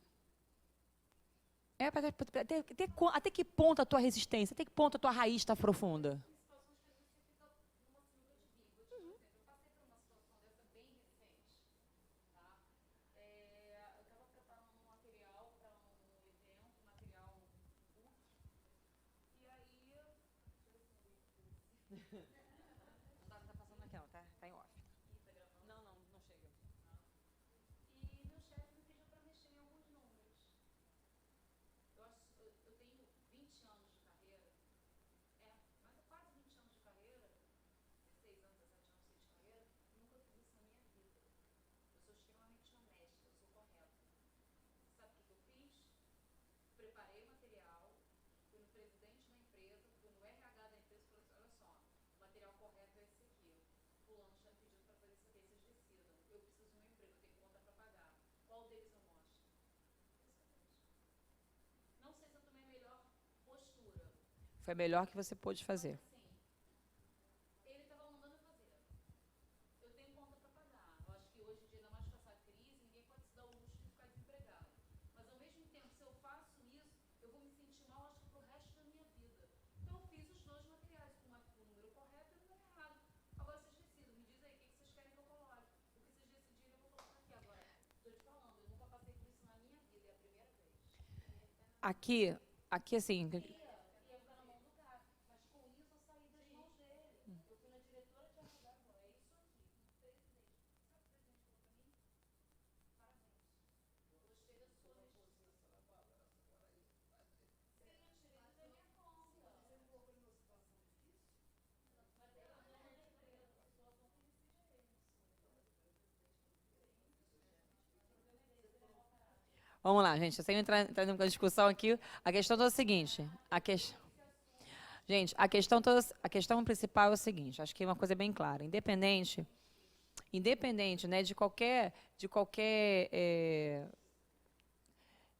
Até que ponto a tua resistência, até que ponto a tua raiz está profunda?
Tá passando aqui, não, tá? Tá em off. Não, não, não chega.
E meu chefe me pediu para mexer em alguns números. Eu tenho 20 anos de carreira, mas quase 20 anos de carreira, 16 anos, 17 anos de carreira, nunca fiz isso na minha vida. Eu sou extremamente honesta, eu sou correta. Sabe o que eu fiz? Preparei o material, fui no presidente da empresa, fui no RH da empresa e falei assim, olha só, o material correto é esse aqui. Fulano tinha me pedido para fazer isso aqui, vocês decidam. Eu preciso de um emprego, eu tenho conta para pagar. Qual deles eu mostro? Não sei se eu tomei a melhor postura.
Foi a melhor que você pôde fazer.
Sim, ele estava mandando eu fazer. Eu tenho conta para pagar. Eu acho que hoje em dia, ainda mais com essa crise, ninguém pode se dar o luxo de ficar desempregado. Mas ao mesmo tempo, se eu faço isso, eu vou me sentir mal, acho que pro resto da minha vida. Então eu fiz os dois materiais, com o número correto e o número errado. Agora vocês decidam, me diz aí o que vocês querem que eu coloque. O que vocês decidirem, eu vou colocar aqui agora. Estou te falando, eu nunca passei por isso na minha vida, é a primeira vez.
Aqui assim,
Ia ficar na mão do cara. Mas com isso eu saí das mãos dele. Eu fui na diretora de RH agora. É isso aqui. Presidente. Sabe o que o presidente falou pra mim? Parabéns. Gostei da sua resposta. Sim, eu tirei da minha conta. Você me colocou numa situação difícil? Mas eu não lembrei da situação que decide ele.
vamos lá, gente. Sem entrar numa discussão aqui, a questão toda é a seguinte. Gente, a questão principal é o seguinte. Acho que é uma coisa bem clara. Independente, né, de qualquer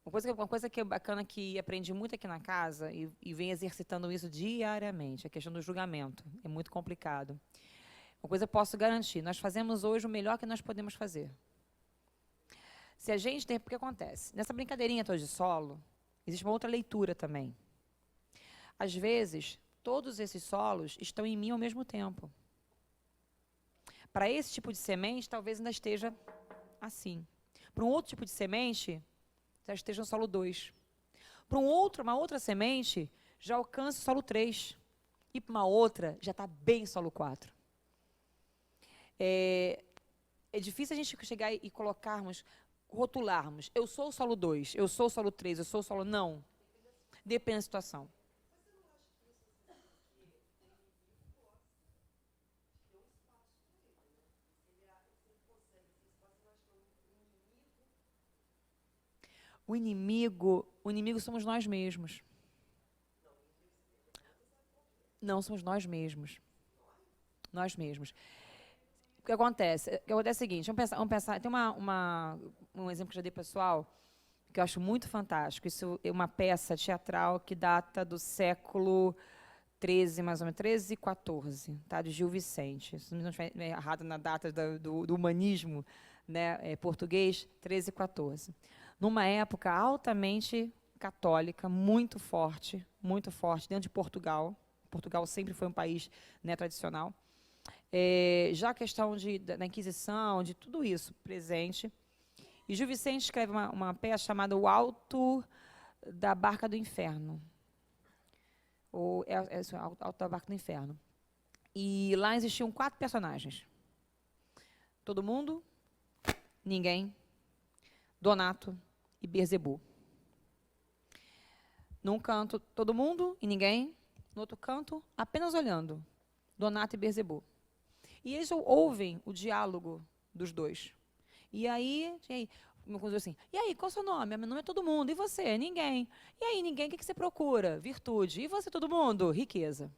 uma coisa que é bacana que aprendi muito aqui na casa e venho exercitando isso diariamente, a questão do julgamento. É muito complicado. Uma coisa eu posso garantir, nós fazemos hoje o melhor que nós podemos fazer. Se a gente tem, porque acontece? Nessa brincadeirinha toda de solo, existe uma outra leitura também. Às vezes, todos esses solos estão em mim ao mesmo tempo. Para esse tipo de semente, talvez ainda esteja assim. Para um outro tipo de semente, já esteja no solo 2. Para uma outra semente, já alcança o solo 3. E para uma outra, já está bem solo 4. É difícil a gente chegar e rotularmos. Eu sou o solo 2, eu sou o solo 3, eu sou o solo... Não. Depende da situação. O inimigo somos nós mesmos. Não, somos nós mesmos. Nós mesmos. O que acontece? É o seguinte, vamos pensar tem um exemplo que eu já dei pessoal, que eu acho muito fantástico. Isso é uma peça teatral que data do século XIII, mais ou menos, XIII e XIV, tá? De Gil Vicente. Se não estiver errado na data do humanismo, né, português, XIII e XIV. Numa época altamente católica, muito forte, dentro de Portugal. Portugal sempre foi um país, né, tradicional. Já a questão da Inquisição, de tudo isso presente. E Gil Vicente escreve uma peça chamada O Alto da Barca do Inferno. O Alto da Barca do Inferno. E lá existiam 4 personagens. Todo mundo, ninguém, Donato e Beelzebub. Num canto, todo mundo e ninguém. No outro canto, apenas olhando, Donato e Beelzebub. E eles ouvem o diálogo dos dois. E aí assim, e aí, qual é o seu nome? Meu nome é todo mundo. E você? Ninguém. E aí, ninguém, o que você procura? Virtude. E você, todo mundo? Riqueza.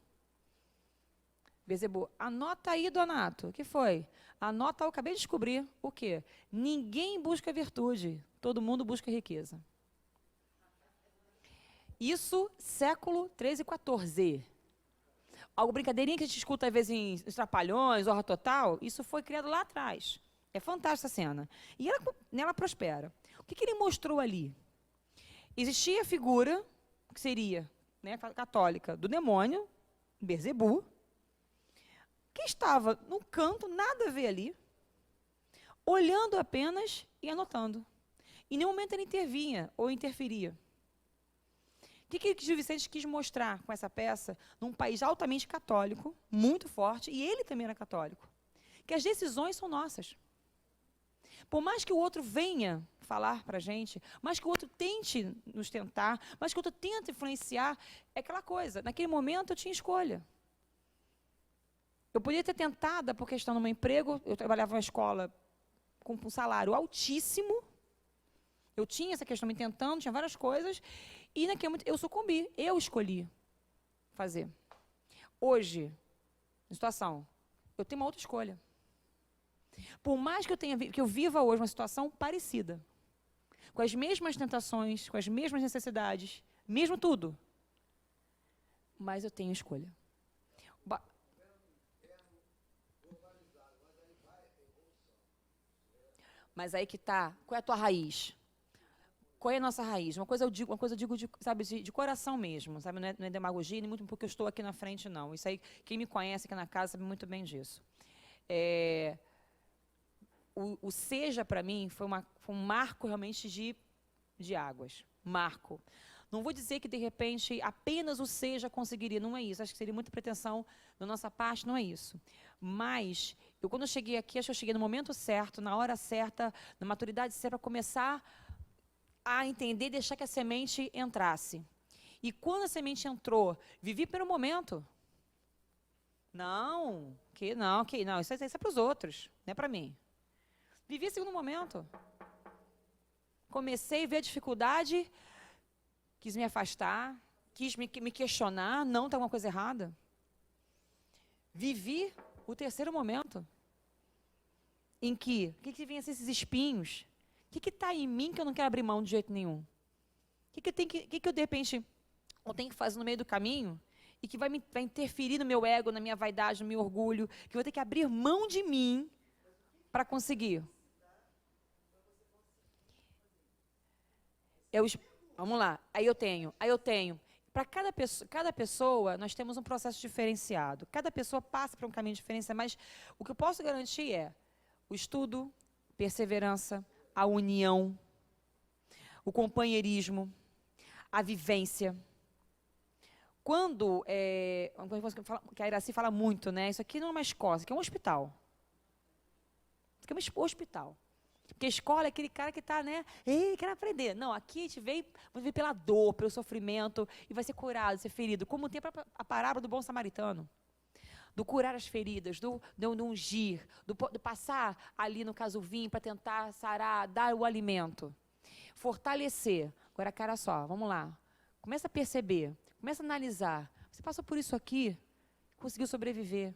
Beelzebub, anota aí, Donato. O que foi? Anota, eu acabei de descobrir. O quê? Ninguém busca virtude. Todo mundo busca riqueza. Isso, século XIII e XIV. Algo brincadeirinha que a gente escuta às vezes em Trapalhões, Horror Total, isso foi criado lá atrás. É fantástica essa cena. E ela prospera. O que ele mostrou ali? Existia a figura, que seria, né, católica, do demônio, Beelzebub, que estava no canto, nada a ver ali, olhando apenas e anotando. Em nenhum momento ele intervinha ou interferia. que Gil Vicente quis mostrar com essa peça? Num país altamente católico, muito forte, e ele também era católico, que as decisões são nossas. Por mais que o outro venha falar para a gente, mais que o outro tente nos tentar, mais que o outro tente influenciar, é aquela coisa. Naquele momento eu tinha escolha. Eu podia ter tentado, por questão do meu emprego, eu trabalhava numa escola com um salário altíssimo, eu tinha essa questão me tentando, tinha várias coisas, e naquele momento eu sucumbi, eu escolhi fazer. Hoje, na situação, eu tenho uma outra escolha. Por mais que eu viva hoje uma situação parecida, com as mesmas tentações, com as mesmas necessidades, mesmo tudo, mas eu tenho escolha. Mas aí que está, qual é a tua raiz? Qual é a nossa raiz? Uma coisa eu digo sabe, de coração mesmo, sabe? Não é demagogia, nem muito porque eu estou aqui na frente, não. Isso aí, quem me conhece aqui na casa sabe muito bem disso. O seja, para mim, foi um marco realmente de águas. Marco. Não vou dizer que, de repente, apenas o seja conseguiria, não é isso. Acho que seria muita pretensão da nossa parte, não é isso. Mas, quando eu cheguei aqui, acho que eu cheguei no momento certo, na hora certa, na maturidade certa, para começar a entender e deixar que a semente entrasse. E quando a semente entrou, vivi pelo momento. Não, isso é para os outros, não é para mim. Vivi segundo momento. Comecei a ver a dificuldade, quis me afastar, quis me questionar, não, está alguma coisa errada. Vivi o terceiro momento, em que vem esses espinhos? O que está em mim que eu não quero abrir mão de jeito nenhum? O que eu, de repente, eu tenho que fazer no meio do caminho e que vai interferir no meu ego, na minha vaidade, no meu orgulho, que eu vou ter que abrir mão de mim para conseguir? Vamos lá, aí eu tenho. Para cada pessoa, nós temos um processo diferenciado. Cada pessoa passa por um caminho diferenciado, mas o que eu posso garantir é o estudo, perseverança, a união, o companheirismo, a vivência. Quando, uma coisa que a Iracy fala muito, né? Isso aqui não é uma escola, isso aqui é um hospital. Isso aqui é um hospital. Porque a escola é aquele cara que está, né? Ei, quero aprender. Não, aqui a gente veio pela dor, pelo sofrimento, e vai ser curado, ser ferido. Como tem a parábola do bom samaritano. Do curar as feridas, do ungir, do passar ali, no caso, o vinho, para tentar sarar, dar o alimento. Fortalecer. Agora, cara só, vamos lá. Começa a perceber, começa a analisar. Você passou por isso aqui, conseguiu sobreviver.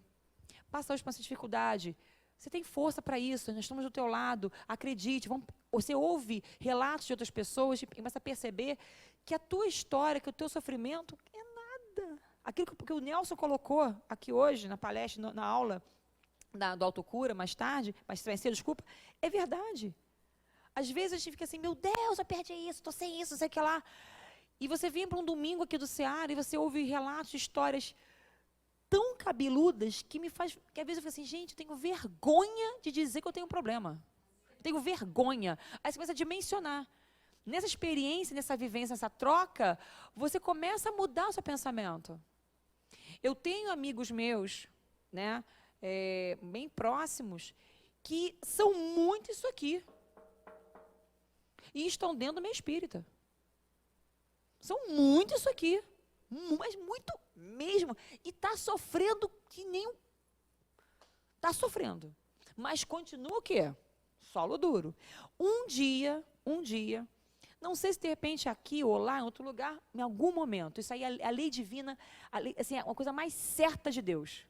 Passa hoje por essa dificuldade. Você tem força para isso, nós estamos do teu lado, acredite. Você ouve relatos de outras pessoas e começa a perceber que a tua história, que o teu sofrimento é nada. Aquilo que o Nelson colocou aqui hoje, na palestra, na aula do Autocura, mais cedo, desculpa, é verdade. Às vezes a gente fica assim, meu Deus, eu perdi isso, estou sem isso, não sei o que lá. E você vem para um domingo aqui do Ceará e você ouve relatos, histórias tão cabeludas que às vezes eu fico assim, gente, eu tenho vergonha de dizer que eu tenho um problema. Eu tenho vergonha. Aí você começa a dimensionar. Nessa experiência, nessa vivência, nessa troca, você começa a mudar o seu pensamento. Eu tenho amigos meus, né, bem próximos, que são muito isso aqui. E estão dentro do meio espírita. São muito isso aqui. Mas muito mesmo. E está sofrendo que nem está sofrendo. Mas continua o quê? Solo duro. Um dia, não sei se de repente aqui ou lá, em outro lugar, em algum momento, isso aí é a lei divina, assim, é uma coisa mais certa de Deus.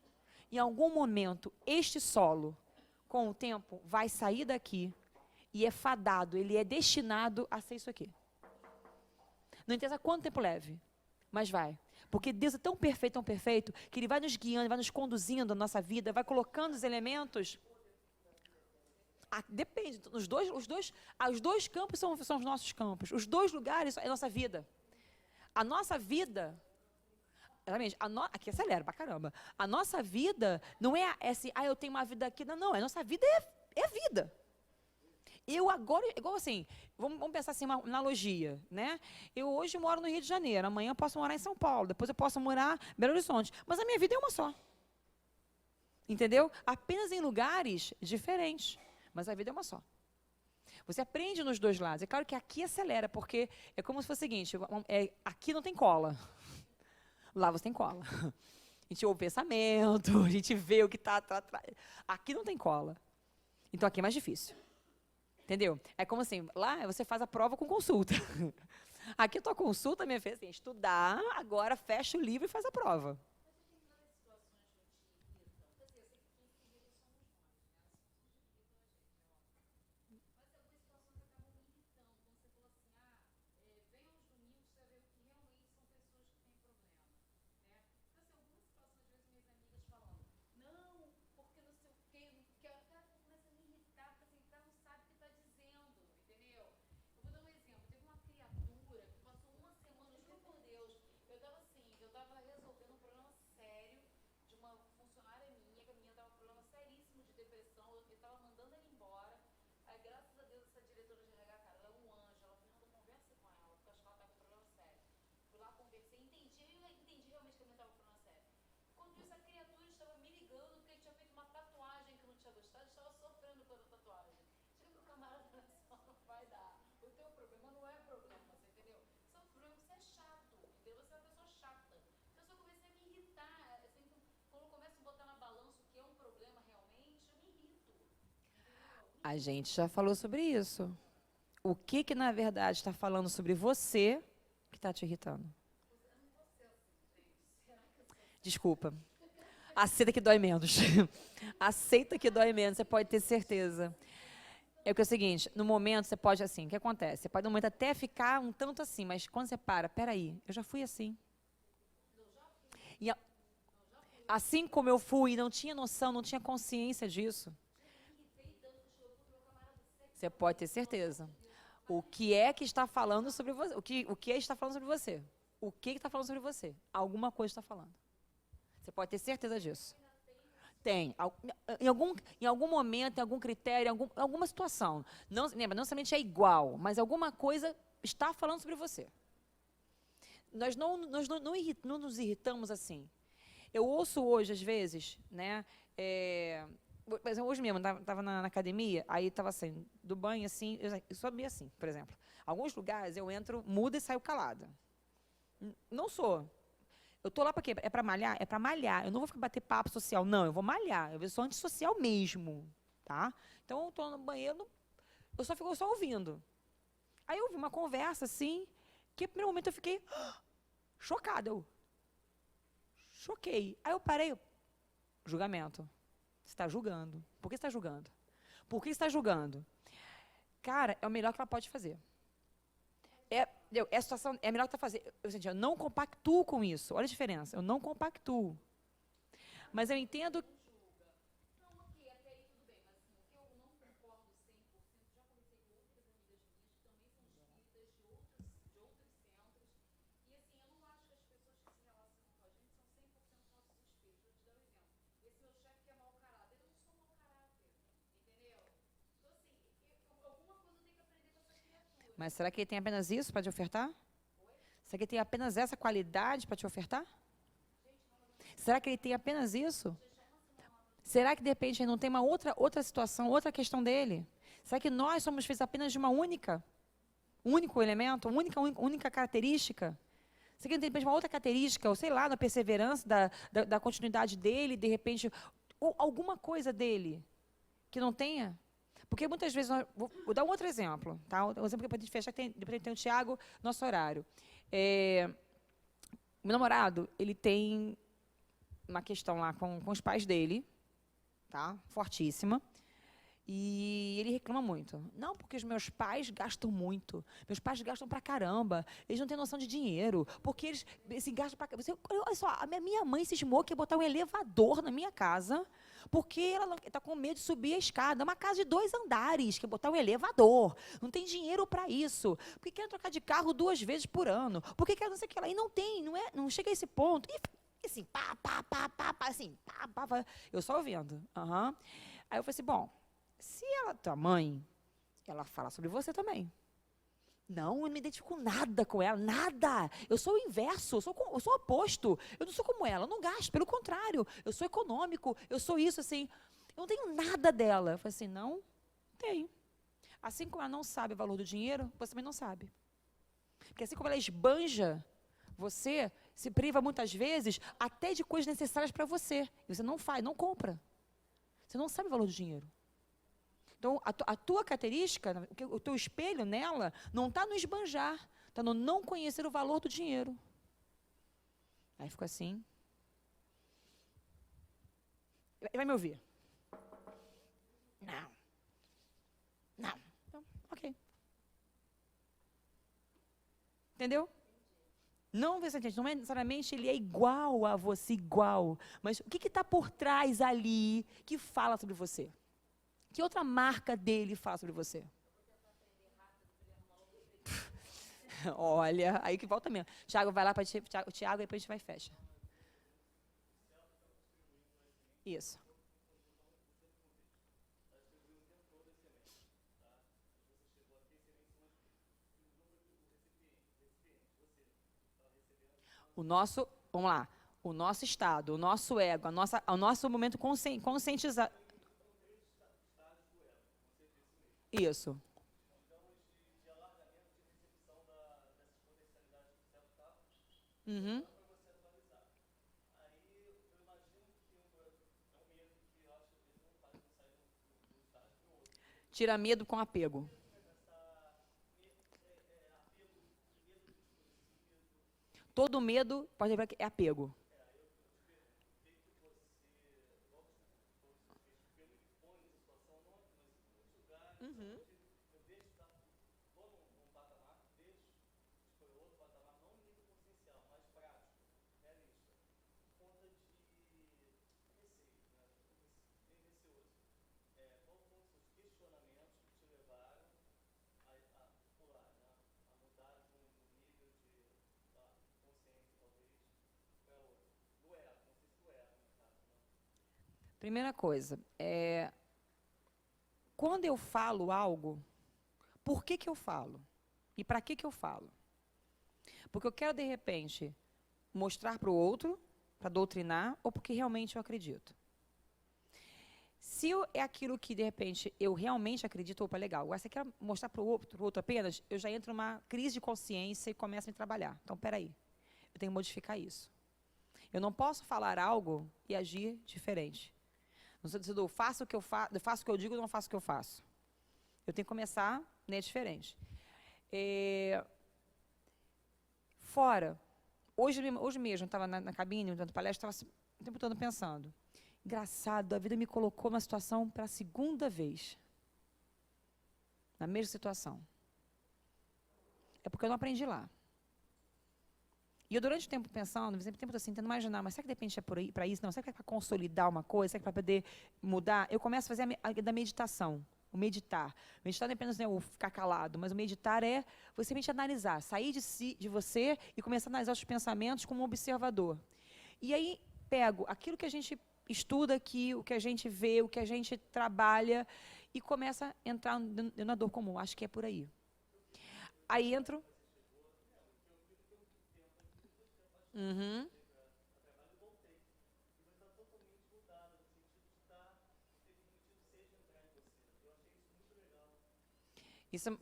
Em algum momento, este solo, com o tempo, vai sair daqui e é fadado, ele é destinado a ser isso aqui. Não interessa quanto tempo leve, mas vai. Porque Deus é tão perfeito, que Ele vai nos guiando, vai nos conduzindo na nossa vida, vai colocando os elementos. Depende, os dois campos são os nossos campos. Os dois lugares é a nossa vida. A nossa vida, exatamente, aqui acelera pra caramba. A nossa vida não é assim, eu tenho uma vida aqui. Não, a nossa vida é a vida. Eu agora, igual assim, vamos pensar assim, uma analogia, né? Eu hoje moro no Rio de Janeiro, amanhã eu posso morar em São Paulo, depois eu posso morar em Belo Horizonte, mas a minha vida é uma só. Entendeu? Apenas em lugares diferentes, mas a vida é uma só. Você aprende nos dois lados. É claro que aqui acelera, porque é como se fosse o seguinte, aqui não tem cola, lá você tem cola. A gente ouve o pensamento, a gente vê o que está atrás. Aqui não tem cola. Então aqui é mais difícil. Entendeu? É como assim, lá você faz a prova com consulta. Aqui a tua consulta, minha filha, assim, estudar, agora fecha o livro e faz a prova. A gente já falou sobre isso. O que na verdade está falando sobre você que está te irritando? Desculpa. Aceita que dói menos. Aceita que dói menos, você pode ter certeza. É que é o seguinte, no momento você pode assim, o que acontece? Você pode no momento até ficar um tanto assim, mas quando você para, peraí, eu já fui assim. E assim como eu fui, não tinha noção, não tinha consciência disso. Você pode ter certeza. O que é que está falando sobre você? O que está falando sobre você? O que está falando sobre você? Alguma coisa está falando. Você pode ter certeza disso. Tem. Em algum momento, em algum critério, em alguma situação. Não, lembra, não somente é igual, mas alguma coisa está falando sobre você. Nós não nos irritamos assim. Eu ouço hoje, às vezes, né? Mas hoje mesmo, estava na academia, aí estava assim, do banho, assim, eu sou meio assim, por exemplo. Alguns lugares eu entro, muda e saio calada. Não sou. Eu estou lá para quê? É para malhar? É para malhar. Eu não vou ficar bater papo social, não, eu vou malhar. Eu sou antissocial mesmo, tá? Então, eu estou no banheiro, eu só fico só ouvindo. Aí eu ouvi uma conversa, assim, que no primeiro momento eu fiquei chocada. Choquei. Aí eu parei, julgamento. Você está julgando. Por que você está julgando? Por que você está julgando? Cara, é o melhor que ela pode fazer. A situação é a melhor que ela pode fazer. Eu não compactuo com isso. Olha a diferença. Eu não compactuo. Mas eu entendo. Mas será que ele tem apenas isso para te ofertar? Será que ele tem apenas essa qualidade para te ofertar? Será que ele tem apenas isso? Será que, de repente, ele não tem uma outra situação, outra questão dele? Será que nós somos feitos apenas de um único elemento, única característica? Será que ele tem, de repente, uma outra característica, ou sei lá, na perseverança, da continuidade dele, de repente, ou alguma coisa dele que não tenha? Porque muitas vezes, vou dar um outro exemplo, tá? Um exemplo que para a gente fechar, depois tem o Tiago, nosso horário. Meu namorado, ele tem uma questão lá com os pais dele, tá? Fortíssima. E ele reclama muito. Não, porque os meus pais gastam muito. Meus pais gastam pra caramba. Eles não têm noção de dinheiro. Porque eles gastam pra caramba. Olha só, a minha mãe cismou que ia botar um elevador na minha casa, porque ela está com medo de subir a escada. É uma casa de 2 andares, que ia botar um elevador. Não tem dinheiro para isso. Porque quer trocar de carro 2 vezes por ano. Porque quer não sei o que lá. E não tem, não chega a esse ponto. E assim, assim, Eu só ouvindo. Aí eu falei assim, bom, se ela, tua mãe,
ela fala sobre você também. Não, eu não me identifico nada com ela, nada. Eu sou o inverso, eu sou o oposto. Eu não sou como ela, eu não gasto, pelo contrário. Eu sou econômico, eu sou isso, assim. Eu não tenho nada dela. Eu falei assim, não tenho. Assim como ela não sabe o valor do dinheiro, você também não sabe. Porque assim como ela esbanja, você se priva muitas vezes até de coisas necessárias para você. E você não faz, não compra. Você não sabe o valor do dinheiro. Então, a tua característica, o teu espelho nela, não está no esbanjar, está no não conhecer o valor do dinheiro. Aí ficou assim. Vai me ouvir? Não. Não. Então, ok. Entendeu? Não necessariamente ele é igual a você, igual. Mas o que está por trás ali que fala sobre você? Que outra marca dele fala sobre você? Olha, aí que volta mesmo. Tiago, vai lá para o Tiago e depois a gente vai e fecha. Isso. Vamos lá, o nosso estado, o nosso ego, o nosso momento conscientizar. Isso. Uhum. Tira medo com apego. Todo medo, pode lembrar que é apego. Uhum. Primeira coisa, quando eu falo algo, por que eu falo? E para que eu falo? Porque eu quero, de repente, mostrar para o outro, para doutrinar, ou porque realmente eu acredito. Se é aquilo que, de repente, eu realmente acredito, opa, legal. Agora, se eu quero mostrar para o outro apenas, eu já entro numa crise de consciência e começo a me trabalhar. Então, peraí, eu tenho que modificar isso. Eu não posso falar algo e agir diferente. No sentido, eu faço o que eu digo, não faço o que eu faço. Eu tenho que começar, né, diferente. Fora, hoje mesmo, eu estava na cabine, dando palestra, estava o tempo todo pensando. Engraçado, a vida me colocou numa situação para a segunda vez. Na mesma situação. É porque eu não aprendi lá. E eu, durante o tempo pensando, sempre tempo assim, tentando imaginar, mas será que de repente é para isso? Não, será que é para consolidar uma coisa? Será que é para poder mudar? Eu começo a fazer da meditação. O meditar. O meditar não é apenas, né, o ficar calado, mas o meditar é você simplesmente analisar, sair de si, de você e começar a analisar os pensamentos como um observador. E aí pego aquilo que a gente estuda aqui, o que a gente vê, o que a gente trabalha e começa a entrar na dor comum. Acho que é por aí. Aí entro. Uhum. Isso é...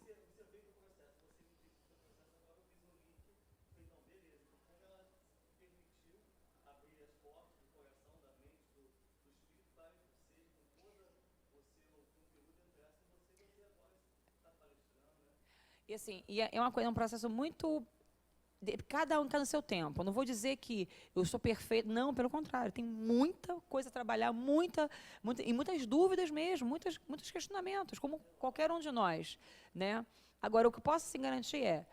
E assim, é um processo muito... Cada um está no seu tempo. Eu não vou dizer que eu sou perfeito. Não, pelo contrário. Tem muita coisa a trabalhar, e muitas dúvidas mesmo, muitos questionamentos, como qualquer um de nós. Né? Agora, o que eu posso sim garantir é,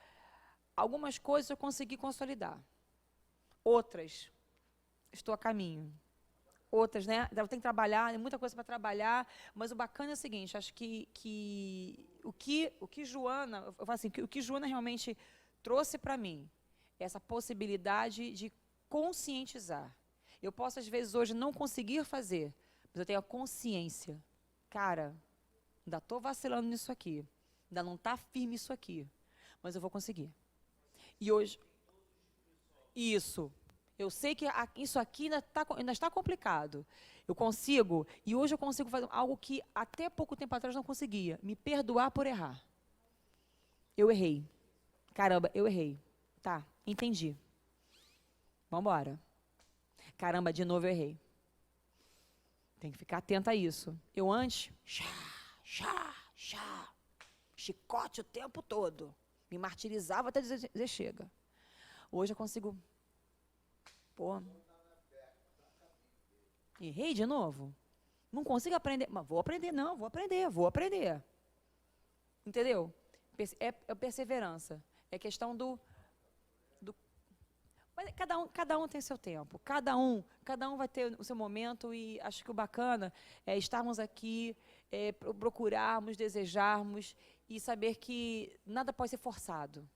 algumas coisas eu consegui consolidar. Outras, estou a caminho. Outras, né? Eu tenho que trabalhar, tem muita coisa para trabalhar, mas o bacana é o seguinte, acho que o que Joana, eu falo assim, o que Joana realmente trouxe para mim, essa possibilidade de conscientizar. Eu posso, às vezes, hoje não conseguir fazer, mas eu tenho a consciência. Cara, ainda estou vacilando nisso aqui. Ainda não está firme isso aqui, mas eu vou conseguir. E hoje, isso, eu sei que isso aqui ainda está complicado. Eu consigo, e hoje eu consigo fazer algo que até pouco tempo atrás não conseguia, me perdoar por errar. Eu errei. Caramba, eu errei. Tá, entendi. Vamos embora. Caramba, de novo eu errei. Tem que ficar atenta a isso. Eu antes, chicote o tempo todo. Me martirizava até dizer chega. Hoje eu consigo... Pô, errei de novo? Não consigo aprender. Mas vou aprender, não, vou aprender. Entendeu? É perseverança. É questão do... Mas cada um tem seu tempo. Cada um vai ter o seu momento e acho que o bacana é estarmos aqui, procurarmos, desejarmos e saber que nada pode ser forçado.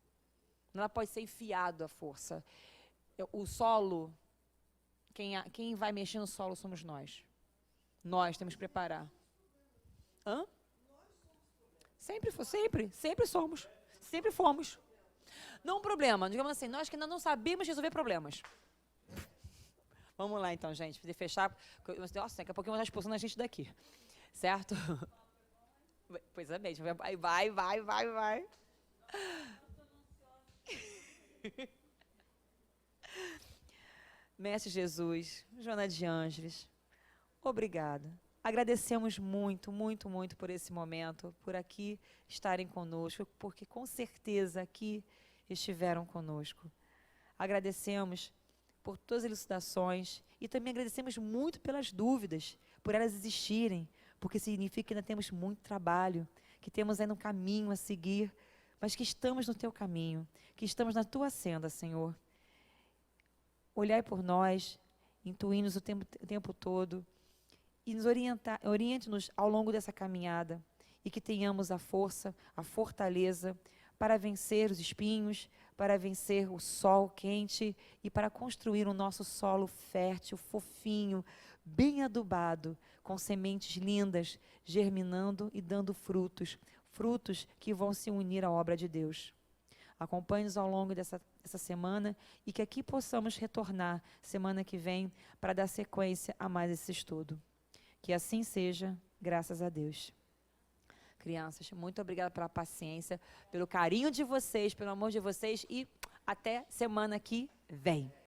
Nada pode ser enfiado à força. O solo, quem vai mexer no solo somos nós. Nós temos que preparar. Hã? Sempre somos. Sempre fomos. Não um problema, digamos assim, nós que ainda não sabemos resolver problemas. Vamos lá então, gente, poder fechar. Nossa, daqui a pouquinho eu vou estar expulsando a gente daqui. Certo? Pois é mesmo, vai. Mestre Jesus, Joana de Ângeles, obrigada. Agradecemos muito por esse momento, por aqui estarem conosco, porque com certeza aqui estiveram conosco. Agradecemos por todas as elucidações e também agradecemos muito pelas dúvidas, por elas existirem, porque significa que ainda temos muito trabalho, que temos ainda um caminho a seguir, mas que estamos no teu caminho, que estamos na tua senda, Senhor. Olhai por nós, intuí-nos o tempo todo e nos oriente-nos ao longo dessa caminhada e que tenhamos a força, a fortaleza para vencer os espinhos, para vencer o sol quente e para construir o nosso solo fértil, fofinho, bem adubado, com sementes lindas, germinando e dando frutos, frutos que vão se unir à obra de Deus. Acompanhe-nos ao longo dessa semana e que aqui possamos retornar semana que vem para dar sequência a mais esse estudo. Que assim seja, graças a Deus. Crianças, muito obrigada pela paciência, pelo carinho de vocês, pelo amor de vocês e até semana que vem.